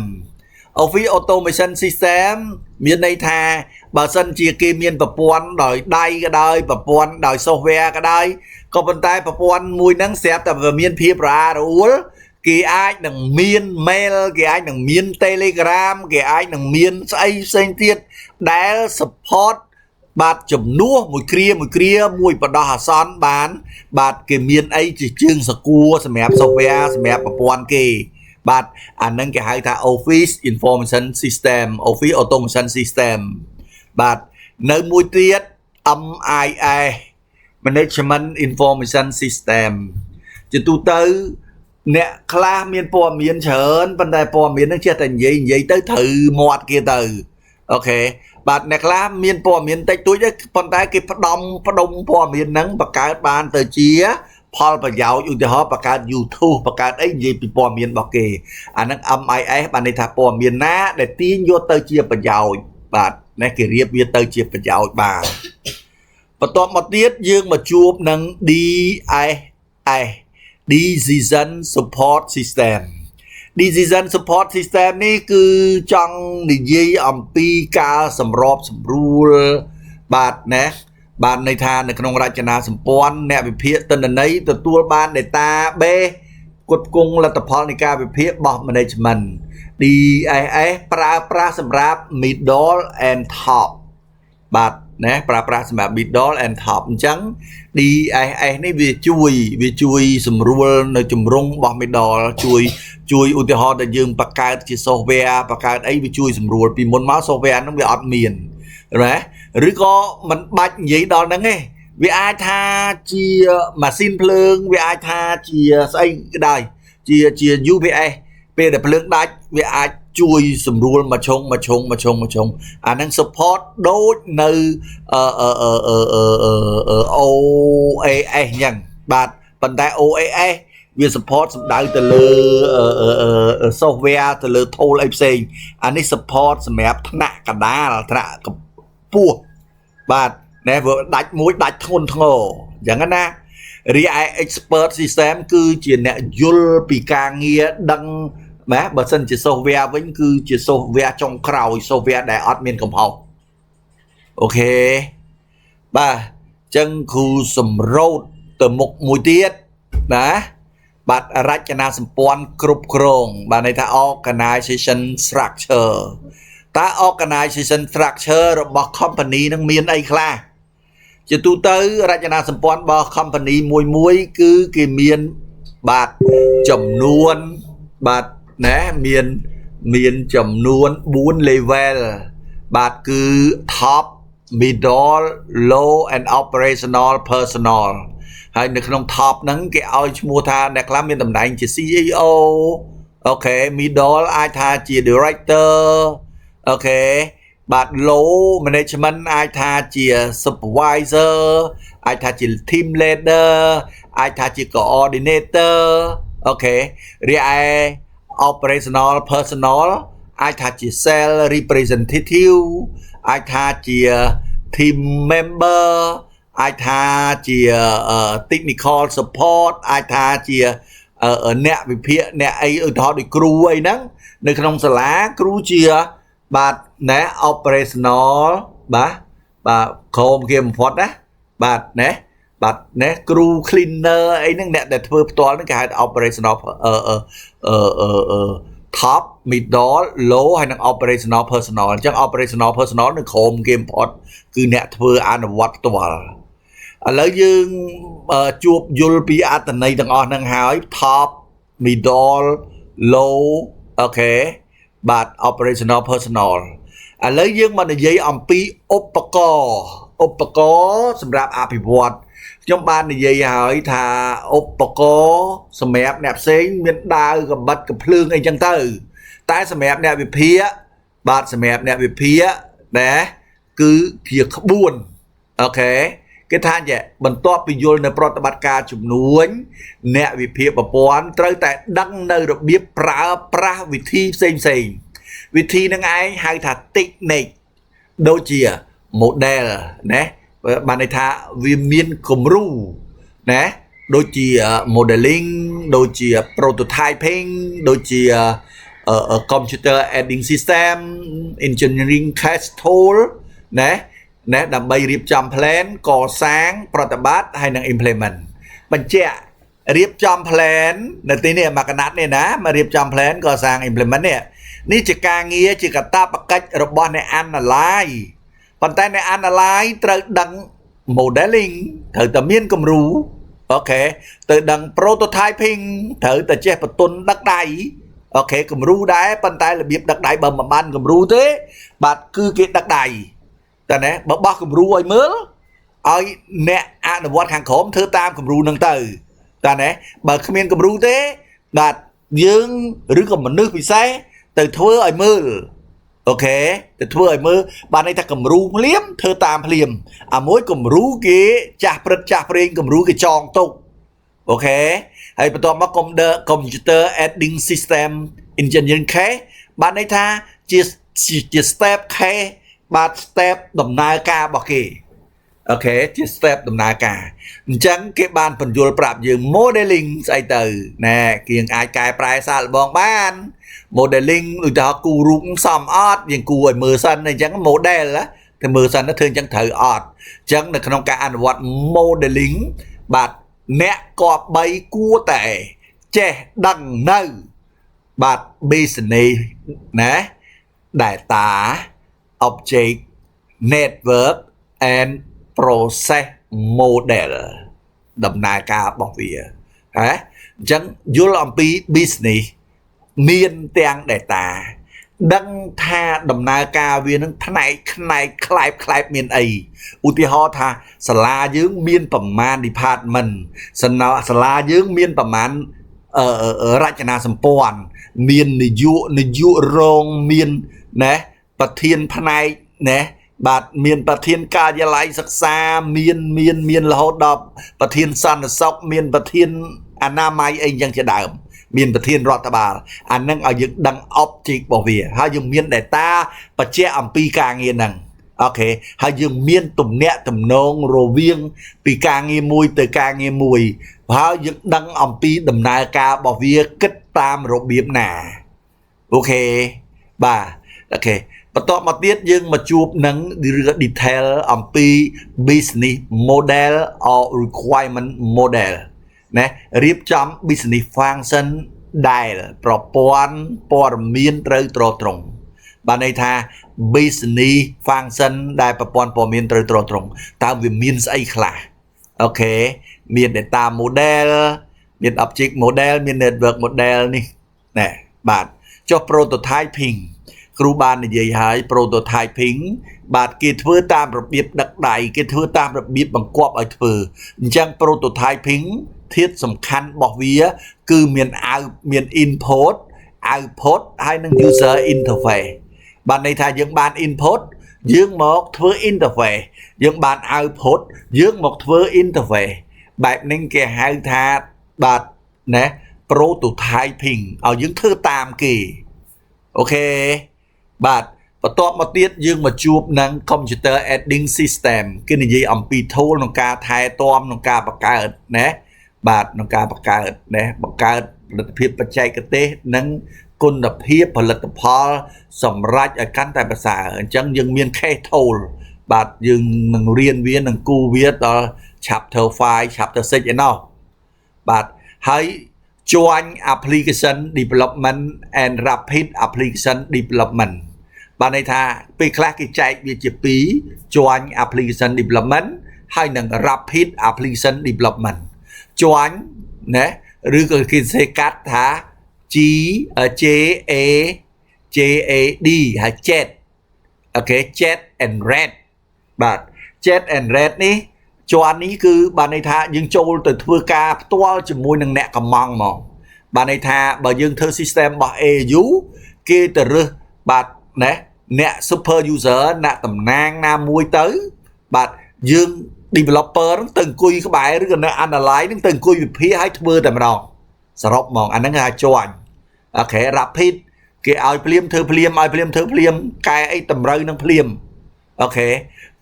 Office Automation System មានន័យថាបើសិនជាគេមានប្រព័ន្ធដោយដៃក៏ដោយប្រព័ន្ធដោយ software ក៏ដោយក៏ប៉ុន្តែប្រព័ន្ធមួយហ្នឹងស្រាប់តែវាមានភាពរអាក់រអួលគេអាចនឹងមាន mail គេអាចនឹងមាន Telegram គេអាចនឹងមានស្អីផ្សេងទៀតដែល support បាទជំនួសមួយគ្រាមួយបដោះអាសន្នបានបាទគេមានអីជាជើងសកួរសម្រាប់ software សម្រាប់ប្រព័ន្ធគេបាទអាហ្នឹងគេហៅថា Office Information System Office Automation System បាទនៅមួយទៀត MIS Management Information System ជាទូទៅអ្នកខ្លះមានព័ត៌មានច្រើនប៉ុន្តែព័ត៌មានហ្នឹងចេះតែនិយាយទៅត្រូវមាត់គេទៅអូខេបាទអ្នកខ្លះមានព័ត៌មានតិចតួចទេប៉ុន្តែគេផ្ដុំព័ត៌មានហ្នឹងបង្កើតបានទៅជាផលប្រយោជន៍ឧទាហរណ៍បង្កើត YouTube បង្កើតអីនិយាយពីព័ត៌មានរបស់គេអាហ្នឹង MIS បានន័យថាព័ត៌មានណាដែលទាញយកទៅជាប្រយោជន៍បាទនេះគេរៀបវាទៅជាប្រយោជន៍បានបន្ទាប់មកទៀតយើងមកជួបនឹង DIS Decision Support System Decision Support System នេះគឺចង់និយាយអំពីការសម្របសម្រួលបាទណាបានន័យថានៅក្នុងរចនាសម្ព័ន្ធអ្នកវិភាគទិន្នន័យទទួលបាន database ផ្គត់ផ្គង់លទ្ធផលនៃការវិភាគរបស់ management DIS ប្រើប្រាស់សម្រាប់ middle and top បាទណាប្រើប្រាស់សម្រាប់ middle and top អញ្ចឹង DIS នេះវាជួយសម្រួលនៅជំរងរបស់ middle ជួយឧទាហរណ៍ដែលយើងបង្កើតជា software បង្កើតអីវាជួយសម្រួលពីមុនមក software ហ្នឹងវាអត់មានណាឬក៏មិនបាច់និយាយដល់ហ្នឹងទេវាអាចថាជាម៉ាស៊ីនភ្លើងវាអាចថាជាស្អីក៏ដោយជា UPS ពេលដែលភ្លើងដាច់វាអាចជួយសម្រួលមួយឆុងអាហ្នឹង support ដូចនៅ OAS អញ្ចឹងបាទប៉ុន្តែ OAS វា support សំដៅទៅលើ software ទៅលើ tool អីផ្សេងអានេះ support សម្រាប់ថ្នាក់កណ្ដាលថ្នាក់កម្ពស់បាទ ណែvừaដាច់មួយដាច់ធ្ងន់ធ្ងរអញ្ចឹងណារីឯ expert system គឺជាអ្នកយល់ពីការងារដឹងណាបើសិនជា software វិញគឺជា software ចុងក្រោយ software ដែលអត់មានកំហុសអូខេបាទអញ្ចឹងគ្រូសម្រូតទៅមុខមួយទៀតណាបាទរចនាសម្ព័ន្ធគ្រប់គ្រងបាទន័យថា organization structure តើ organization structure របស់ company នឹងមានអីខ្លះជាទូទៅរចនាសម្ព័ន្ធរបស់ company មួយគឺគេមានបាទចំនួនបាទណាមានចំនួន4 level បាទគឺ top middle low and operational personnel ហើយនៅក្នុង top ហ្នឹងគេឲ្យឈ្មោះថាអ្នកខ្លះមានតំណែងជា CEO អូខេ middle អាចថាជា director អូខេបាទ low management អាចថាជា supervisor អាចថាជា team leader អាចថាជា coordinator អូខេរីឯ operational personnel អាចថាជា sales representative អាចថាជា team member អាចថាជា technical support អាចថាជាអ្នកវិភាគអ្នកអីឧទាហរណ៍ដូចគ្រូអីហ្នឹងនៅក្នុងសាលាគ្រូជាបាទណែ operational បាទក្រុមគេបំផុតណាបាទណែបាទណែគ្រូ cleaner អីហ្នឹងអ្នកដែលធ្វើផ្ទាល់ហ្នឹងគេហៅ operational top middle low ហើយនិង operational personnel អញ្ចឹង operational personnel នៅក្រុមគេបំផុតគឺអ្នកធ្វើអនុវត្តផ្ទាល់ឥឡូវយើងជួបយល់ពីអត្ថន័យទាំងអស់ហ្នឹងហើយ top middle low អូខេបាទ operational personnel ឥឡូវយើងមកនិយាយអំពីឧបករណ៍សម្រាប់អភិវឌ្ឍខ្ញុំបាននិយាយហើយថាឧបករណ៍សម្រាប់អ្នកផ្សេងមានដាវកំបិតកំភ្លើងអីចឹងទៅតែសម្រាប់អ្នកវិភាគបាទសម្រាប់អ្នកវិភាគណាគឺជាក្បួនអូខេគេថាចេះបន្ទាប់ពីយល់នៅប្រតិបត្តិការជំនួញអ្នកវិភាគប្រព័ន្ធត្រូវតែដឹងនៅរបៀបប្រើប្រាស់វិធីផ្សេងវិធីនឹងឯងហៅថា technique ដូចជា model ណាបានន័យថាវាមានគំរូណាដូចជា modeling ដូចជា prototyping ដូចជា computer aiding system engineering case tool ណាដើម្បីរៀបចំ plan កសាងប្រតិបត្តិហើយនឹង implement បញ្ជាក់រៀបចំ plan នៅទីនេះមកកណាត់នេះណាមករៀបចំ plan កសាង implement នេះជាការងារជាកាតព្វកិច្ចរបស់អ្នក analyze ប៉ុន្តែអ្នក analyze ត្រូវដឹង modeling ត្រូវតែមានគំរូអូខេទៅដឹង prototyping ត្រូវតែចេះបន្ទន់ដឹកដៃអូខេគំរូដែរប៉ុន្តែរបៀបដឹកដៃបើមិនបានគំរូទេបាទគឺគេដឹកដៃតែណាបើបោះគំរូឲ្យមើលឲ្យអ្នកអនុវត្តខាងក្រោមធ្វើតាមគំរូនឹងទៅតែណាបើគ្មានគំរូទេបាទយើងឬក៏មនុស្សពិសេសទៅធ្វើឲ្យមើលអូខេទៅធ្វើឲ្យមើលបានន័យថាគំរូភ្លាមធ្វើតាមភ្លាមអាមួយគំរូគេចាស់ព្រឹត្តចាស់ព្រេងគំរូគេចងទុកអូខេហើយបន្ទាប់មក computer aiding system engineering case បានន័យថាជា step case បាទ step ដំណើរការរបស់គេអូខេជា step ដំណើរការអញ្ចឹងគេបានបញ្យល់ប្រាប់យើង modeling ស្អីទៅណែគេអាចកែប្រែសាកល្បងបាន modeling ដូចថាគូរូបសមអត់យើងគូឲ្យមើលសិនអញ្ចឹង model តែមើលសិនធ្វើអញ្ចឹងត្រូវអត់អញ្ចឹងនៅក្នុងការអនុវត្ត modeling បាទអ្នកគប្បីគួរតែចេះដឹងនៅបាទ business ណា data object network and process model ដំណើរការរបស់វាហ៎អញ្ចឹងយល់អំពី business មានទាំង data ដឹងថាដំណើរការវានឹងផ្នែកខ្លែបមានអីឧទាហរណ៍ថាសាលាយើងមានប្រមាណ department សាលាយើងមានប្រមាណរចនាសម្ព័ន្ធមាននាយករងមានណាប្រធានផ្នែកណាបាទមានប្រធានការិយាល័យសិក្សាមានរហូតដល់ប្រធានសន្តិសុខមានប្រធានអនាម័យអីយ៉ាងជាដើមមានប្រធានរដ្ឋបាលអានឹងឲ្យយើងដឹង object របស់វាហើយយើងមាន data បញ្ជាក់អំពីការងារហ្នឹង អូខេហើយយើងមានទំនាក់ទំនងរវាងពីការងារមួយទៅការងារមួយហើយយើងដឹងអំពីដំណើរការរបស់វាគិតតាមរបៀបណាអូខេបាទអូខេបន្តមកទៀតយើងមកជួបនឹង detail អំពី business model or requirement model ណារៀបចំ business function ដែលប្រព័ន្ធព័ត៌មានត្រូវត្រត្រង់បានន័យថា business function ដែលប្រព័ន្ធព័ត៌មានត្រូវត្រត្រង់តើវាមានស្អីខ្លះអូខេមាន data model មាន object model មាន network model នេះណែបាទចុះ prototyping គ្រូបាននិយាយហើយ prototyping បាទគេធ្វើតាមរបៀបដឹកដៃគេធ្វើតាមរបៀបបង្គាប់ឲ្យធ្វើអញ្ចឹង prototyping ធាតុសំខាន់របស់វាគឺមាន input output ហើយនឹង user interface បានន័យថាយើងបាន input យើងមកធ្វើ interface យើងបាន output យើងមកធ្វើ interface បែបនេះគេហៅថាបាទណា prototyping ឲ្យយើងធ្វើតាមគេអូខេបាទបន្ទាប់មកទៀតយើងមកជួបនឹង computer aiding system គេនិយាយអំពី tool ក្នុងការថែទាំក្នុងការបង្កើតណាបាទក្នុងការបង្កើតណាបង្កើតផលិតភាពបច្ចេកទេសនិងគុណភាពផលិតផលសម្រាប់ឲ្យកាន់តែប្រសើរអញ្ចឹងយើងមាន case tool បាទយើងនឹងរៀនវានឹងគូវាដល់ chapter 5 chapter 6 ឯណោះបាទហើយ joint application development and rapid application development បានន័យថាពេលខ្លះគេចែកវាជា2 joint application development ហើយនឹង rapid application development joint ណាឬក៏គេសេកាត់ថា JAD ហើយ JET អូខេ JET and RED បាទ JET and RED នេះជាន់នេះគឺបានន័យថាយើងចូលទៅធ្វើការផ្ទាល់ជាមួយនឹងអ្នកកម្មង់មកបានន័យថាបើយើងធ្វើ system របស់ AU គេទៅរើសបាទណាអ្នក super user អ្នកតំណាងណាមួយទៅបាទយើង developer ទៅអង្គុយក្បែរឬក៏អ្នក analyze នឹងទៅអង្គុយវិភាគឲ្យធ្វើតែម្ដងសរុបហ្មងអាហ្នឹងគេហៅជាន់អូខេ rapid គេឲ្យភ្លាមធ្វើភ្លាមឲ្យភ្លាមធ្វើភ្លាមកែអីតម្រូវនឹងភ្លាមអូខេ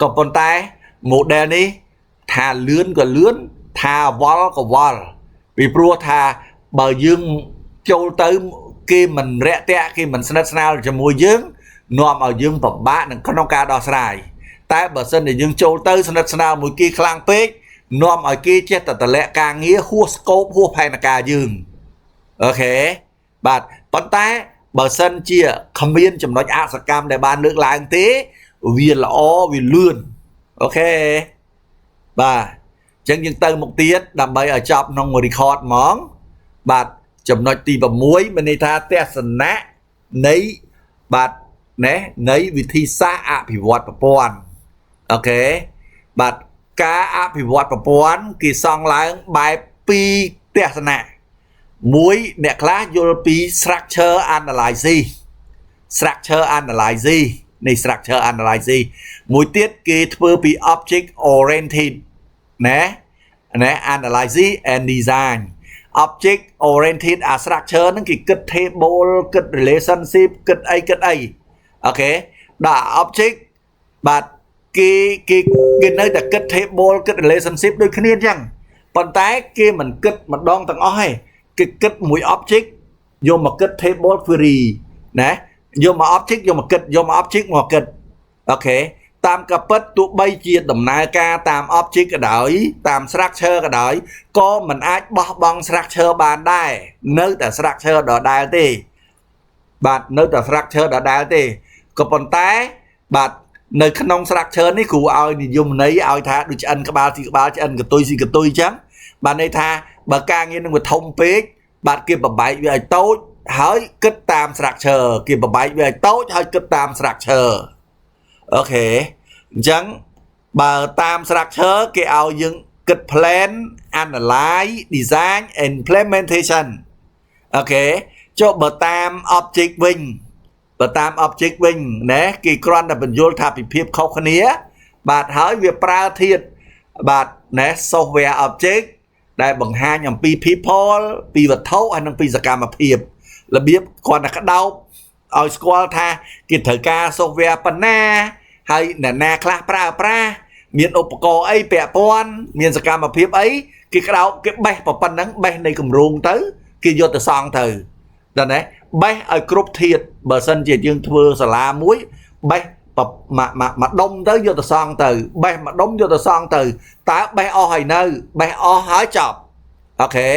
ក៏ប៉ុន្តែ model នេះថាលឿនក៏លឿនថាវល់ក៏វល់ពីព្រោះថាបើយើងចូលទៅគេមិនរាក់ទាក់គេមិនស្និទ្ធស្នាលជាមួយយើងនាំឲ្យយើងពិបាកក្នុងការដោះស្រាយតែបើសិនជាយើងចូលទៅស្និទ្ធស្នាលមួយគេខ្លាំងពេកនាំឲ្យគេចេះតែតម្លាក់ការងារហួស scope ហួសផែនការយើងអូខេបាទប៉ុន្តែបើសិនជាគ្មានចំណុចអសកម្មដែលបានលើកឡើងទេវាល្អវាលឿនអូខេបាទអញ្ចឹងយើងទៅមុខទៀតដើម្បីឲ្យចប់ក្នុង record ហ្មងបាទចំណុចទី6មានន័យថាទស្សនៈនៃបាទណែនៃវិធីសាស្ត្រអភិវឌ្ឍប្រព័ន្ធអូខេបាទការអភិវឌ្ឍប្រព័ន្ធគេសង់ឡើងបែប2ទស្សនៈមួយអ្នកខ្លះយល់ពី structure analysis នៃ structure analysis មួយទៀតគេធ្វើពី object oriented ណា analysis and design object oriented structure ហ្នឹងគេគិត table គិត relationship គិតអីអូខេដល់ object បាទគេនៅតែគិត table គិត relationship ដូចគ្នាអញ្ចឹងប៉ុន្តែគេមិនគិតម្ដងទាំងអស់ទេគេគិតមួយ object យកមកគិត table query ណាយកមក object យកមកគិតយកមក object មកគិតអូខេតាមកាពិតទោះបីជាដំណើរការតាម object ក៏ដោយតាម structure ក៏ដោយក៏មិនអាចបោះបង់ structure បានដែរនៅតែ structure ដដែលទេបាទនៅតែ structure ដដែលទេក៏ប៉ុន្តែបាទនៅក្នុង structure នេះគ្រូឲ្យនិយមន័យឲ្យថាដូចឆ្អិនក្បាលស៊ីក្បាលឆ្អិនកតុយស៊ីកតុយអញ្ចឹងបាទន័យថាបើការងារនឹងវាធំពេកបាទគេបបែកវាឲ្យតូចហើយគិតតាម structure គេបបែកវាឲ្យតូចហើយគិតតាម structure អូខេអញ្ចឹងបើតាម structure គេឲ្យយើងគិត plan analyze design implementation អូខេចុះបើតាម object វិញណាគេគ្រាន់តែបញ្យល់ថាពិភាពខុសគ្នាបាទហើយវាប្រើធាតុបាទណា software object ដែលបង្ហាញអំពី people ពីវត្ថុហើយនិងពីសកម្មភាពរបៀបគ្រាន់តែក្តោបឲ្យស្គាល់ថាគេត្រូវការ software ប៉ុណ្ណា ហើយអ្នកណាខ្លះប្រើមានឧបករណ៍អីពាក់ព័ន្ធមានសកម្មភាពអីគេក្តោបគេបេះប៉ុណ្ណឹងបេះនៃគម្រោងទៅគេយកទៅសង់ទៅដល់ណាបេះឲ្យគ្រប់ធាតុបើសិនជាយើងធ្វើសាលាមួយបេះមកដុំទៅយកទៅសង់ទៅបេះមកដុំយកទៅសង់ទៅតើបេះអស់ហើយនៅបេះអស់ហើយចប់អូខេ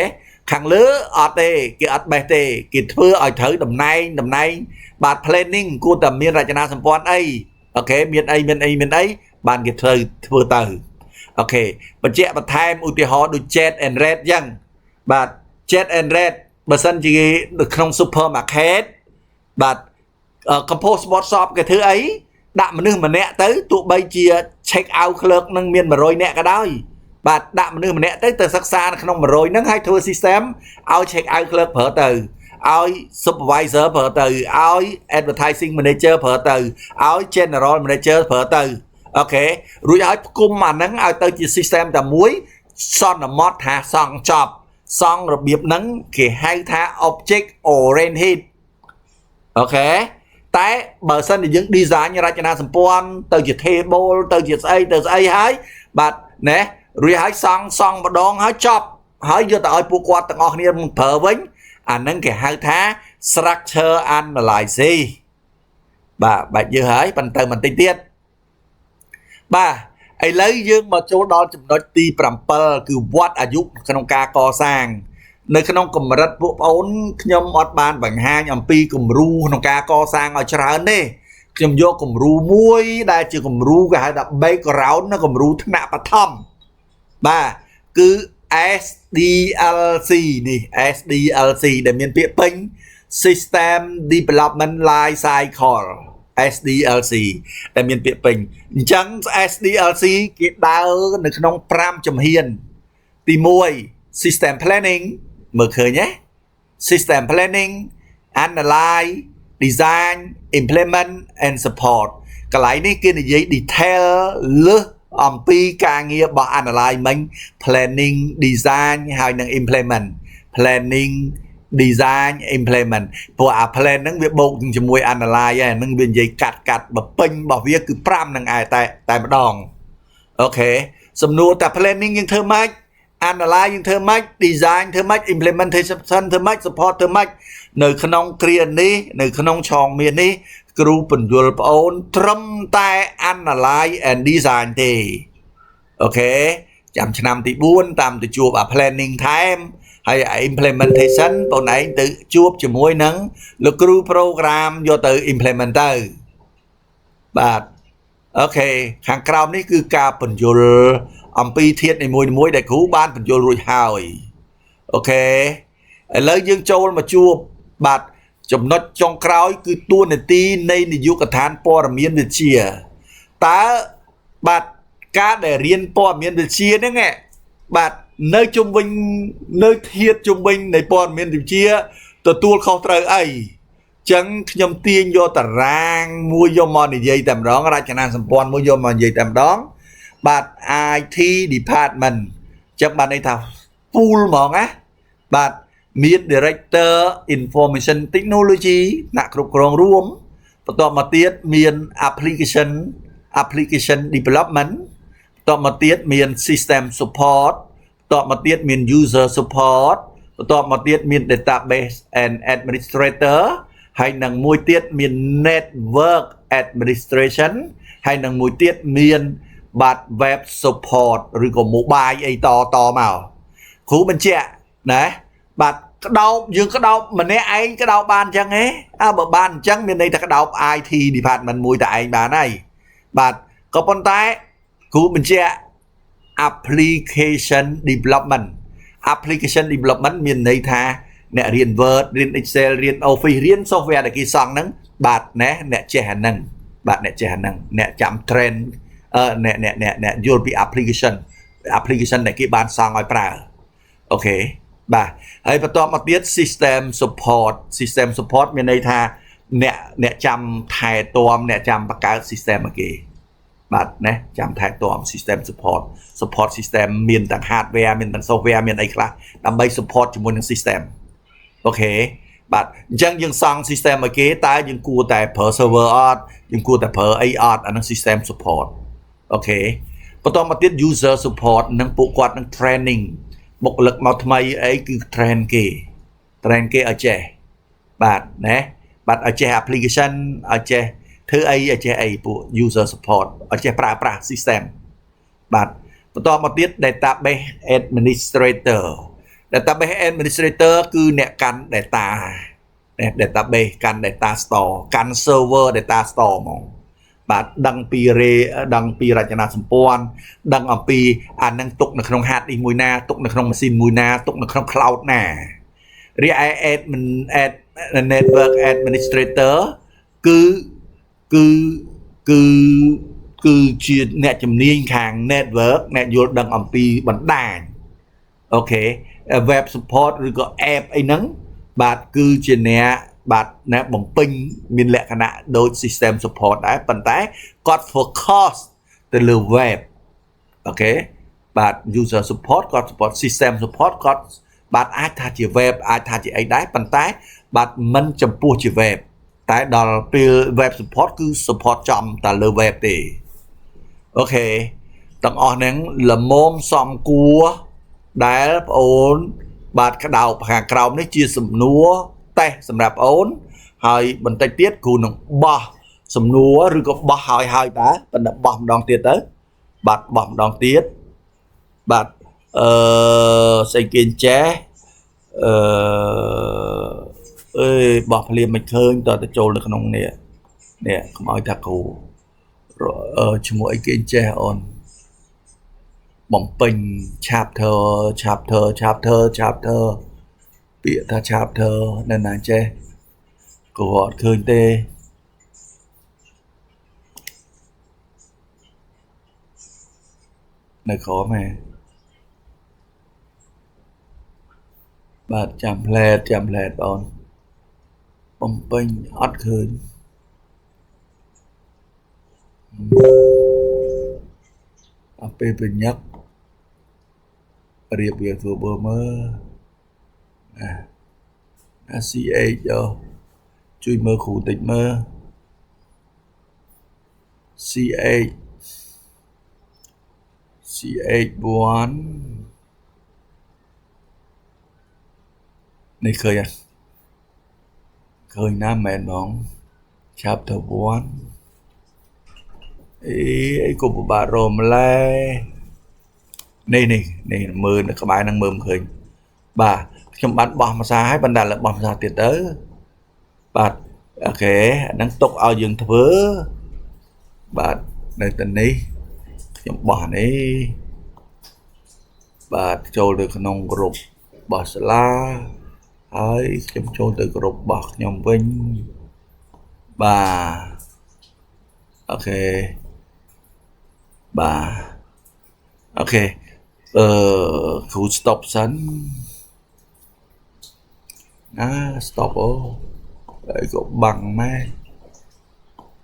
ខាងលើអត់ទេគេអត់បេះទេគេធ្វើឲ្យត្រូវតំណែងបាទ planning គួរតែមានរចនាសម្ព័ន្ធអីអូខេមានអីបានគេធ្វើទៅអូខេបញ្ជាក់បន្ថែមឧទាហរណ៍ដូច Jet and Red ចឹងបាទ Jet and Red បើសិនជានៅក្នុង supermarket បាទ compose spot shop គេធ្វើអីដាក់មនុស្សម្នាក់ទៅទោះបីជា check out clerk នឹងមាន100នាក់ក៏ដោយបាទដាក់មនុស្សម្នាក់ទៅសិក្សានៅក្នុង100ហ្នឹងហើយធ្វើ system ឲ្យ check out clerk ប្រើទៅឲ្យ supervisor ប្រើទៅឲ្យ advertising manager ប្រើទៅឲ្យ general manager ប្រើទៅអូខេរួចឲ្យផ្គុំអាហ្នឹងឲ្យទៅជា system តែមួយសន្មត់ថាសង់ចប់សង់របៀបហ្នឹងគេហៅថា object oriented អូខេតែបើសិនជាយើង design រចនាសម្ព័ន្ធទៅជា table ទៅជាស្អីហើយបាទណារួចឲ្យសង់ម្ដងហើយចប់ហើយយកទៅឲ្យពួកគាត់ទាំងអស់គ្នាប្រើវិញអាហ្នឹងគេហៅថា structure analysis បាទបាច់យឺហើយប៉ុន្តែបន្តិចទៀតបាទឥឡូវយើងមកចូលដល់ចំណុចទី7គឺវត្តអាយុក្នុងការកសាងនៅក្នុងកម្រិតពួកប្អូនខ្ញុំអត់បានបង្ហាញអំពីគំរូក្នុងការកសាងឲ្យច្រើនទេខ្ញុំយកគំរូមួយដែលជាគំរូគេហៅថា background នៅគំរូថ្នាក់បឋមបាទគឺ SDLC នេះ SDLC ដែលមានពាក្យពេញ System Development Life Cycle SDLC ដែលមានពាក្យពេញអញ្ចឹង SDLC គេដើរនៅក្នុង5ជំហានទី1 System Planning មើលឃើញទេ System Planning Analyze Design Implement and Support កន្លែងនេះគេនិយាយ detail លើសអំពីការងាររបស់ Analyze មិញ Planning Design ហើយនិង Implement Planning Design Implement ព្រោះអា plan ហ្នឹងវាបូកជាមួយ Analyze ហើយហ្នឹងវានិយាយកាត់បើពេញរបស់វាគឺ5ហ្នឹងឯងតែម្ដងអូខេសំណួរតែ planning យើងធ្វើម៉េច analyze យើងធ្វើម៉េច design ធ្វើម៉េច implementation ធ្វើម៉េច support ធ្វើម៉េចនៅក្នុងគ្រានេះនៅក្នុងឆងមាននេះគ្រូបញ្យល់ប្អូនត្រឹមតែ analyze and design ទេអូខេចាំឆ្នាំទី4តាមទៅជួបអា planning ថែមហើយ implementation បងឯងទៅជួបជាមួយនឹងលោកគ្រូ program យកទៅ implement ទៅបាទអូខេខាងក្រោមនេះគឺការបញ្យល់អំពីធាតុនីមួយៗដែលគ្រូបានបញ្យល់រួចហើយអូខេឥឡូវយើងចូលមកជួបបាទចំណុចចុងក្រោយគឺតួនាទីនៃនាយកដ្ឋានព័ត៌មានវិទ្យាតើបាទការដែលរៀនព័ត៌មានវិទ្យាហ្នឹងបាទនៅជុំវិញនៅធាតុជុំវិញនៃព័ត៌មានវិទ្យាទទួលខុសត្រូវអីចឹងខ្ញុំទាញយកតារាងមួយយកមកនិយាយតែម្ដងរចនាសម្ព័ន្ធមួយយកមកនិយាយតែម្ដងបាទ IT department ចឹងបានន័យថា full ហ្មងណាបាទមាន Director Information Technology ថ្នាក់គ្រប់គ្រងរួមបន្ទាប់មកទៀតមាន Application Development បន្ទាប់មកទៀតមាន System Support បន្ទាប់មកទៀតមាន User Support បន្ទាប់មកទៀតមាន Database and Administrator ហើយនឹងមួយទៀតមាន Network Administration ហើយនឹងមួយទៀតមានបាទ Web Support ឬក៏ Mobile អីតមកគ្រូបញ្ជាក់ណាបាទយើងក្តោបម្នាក់ឯងក្តោបបានអញ្ចឹងហ៎បើបានអញ្ចឹងមានន័យថាក្តោប IT department មួយតែឯងបានហើយបាទក៏ប៉ុន្តែគ្រូបញ្ជាក់ application development មានន័យថាអ្នករៀន Word រៀន Excel រៀន Office រៀន software ដែលគេសង់ហ្នឹងបាទណាអ្នកចេះអាហ្នឹងបាទអ្នកចេះអាហ្នឹងអ្នកចាំ trend អ្នកយល់ពី application ដែលគេបានសង់ឲ្យប្រើអូខេបាទហើយបន្ទាប់មកទៀត system support មានន័យថាអ្នកចាំថែទាំអ្នកចាំបង្កើត system ឲ្យគេបាទណាចាំថែទាំ system support system មានទាំង hardware មានទាំង software មានអីខ្លះដើម្បី support ជាមួយនឹង system អូខេ បាទអញ្ចឹងយើងសង់ system ឲ្យគេតើយើងគួរតែប្រើ server អត់យើងគួរតែប្រើអីអត់អានឹង system support អូខេបន្តមកទៀត user support នឹងពួកគាត់នឹង training បុគ្គលិកមកថ្មីអីគឺ train គេឲ្យចេះបាទណាបាទឲ្យចេះ application ឲ្យចេះធ្វើអីឲ្យចេះអីពួក user support ឲ្យចេះប្រើប្រាស់ system បាទបន្តមកទៀត database administrator database administrator គឺអ្នកកាន់ data database កាន់ data store កាន់ server data store ហ្មងបាទដឹងពីរចនាសម្ព័ន្ធដឹងអំពីអានឹងទុកនៅក្នុង hard disk មួយណាទុកនៅក្នុងម៉ាស៊ីនមួយណាទុកនៅក្នុង cloud ណារីឯ network administrator គឺជាអ្នកជំនាញខាង network អ្នកយល់ដឹងអំពីបណ្ដាញអូខេ web support ឬក៏ app អីហ្នឹងបាទគឺជាអ្នកបាទអ្នកបំពេញមានលក្ខណៈដូច system support ដែរប៉ុន្តែគាត់ focus ទៅលើ web អូខេបាទ user support គាត់ support system support គាត់បាទអាចថាជា web អាចថាជាអីដែរប៉ុន្តែបាទមិនចំពោះជា web តែដល់ពេល web support គឺ support ចំតែលើ web ទេអូខេទាំងអស់ហ្នឹងល្មមសំគួរដែលបងអូនបាទក្តោបខាងក្រោមនេះជាសំណួរតេស្តសម្រាប់អូនហើយបន្តិចទៀតគ្រូនឹងបោះសំណួរឬក៏បោះហើយតាប៉ុន្តែបោះម្ដងទៀតទៅបាទបោះម្ដងទៀតបាទស្អីគេចេះបោះភ្លាមមិនឃើញតើទៅចូលនៅក្នុងនេះកុំឲ្យថាគ្រូឈ្មោះអីគេចេះអូនបំពេញ chapter ពាក្យថា chapter នៅណាចេះគ្រូអត់ឃើញទេនៅក្រោមហ៎បាទចាំផ្លែតបងបំពេញអត់ឃើញអពេលប្រញាប់រៀបវាធ្វើមើលCH ជួយមើលគ្រូតិចមើល CH1 នេះឃើញណាមែនបង chapter 1អីក៏ពិបាករមឡែនេះមើលនៅក្បែរហ្នឹងមើលមិនឃើញបាទខ្ញុំបានបោះភាសាហើយបណ្ដាលបោះភាសាទៀតទៅបាទអូខេអាហ្នឹងទុកឲ្យយើងធ្វើបាទនៅទីនេះខ្ញុំបោះនេះបាទចូលទៅក្នុងក្រុមរបស់សាលាហើយខ្ញុំចូលទៅក្រុមរបស់ខ្ញុំវិញបាទអូខេបាទអូខេគ្រូ stop សិនstop អីក៏បាំងម៉ែ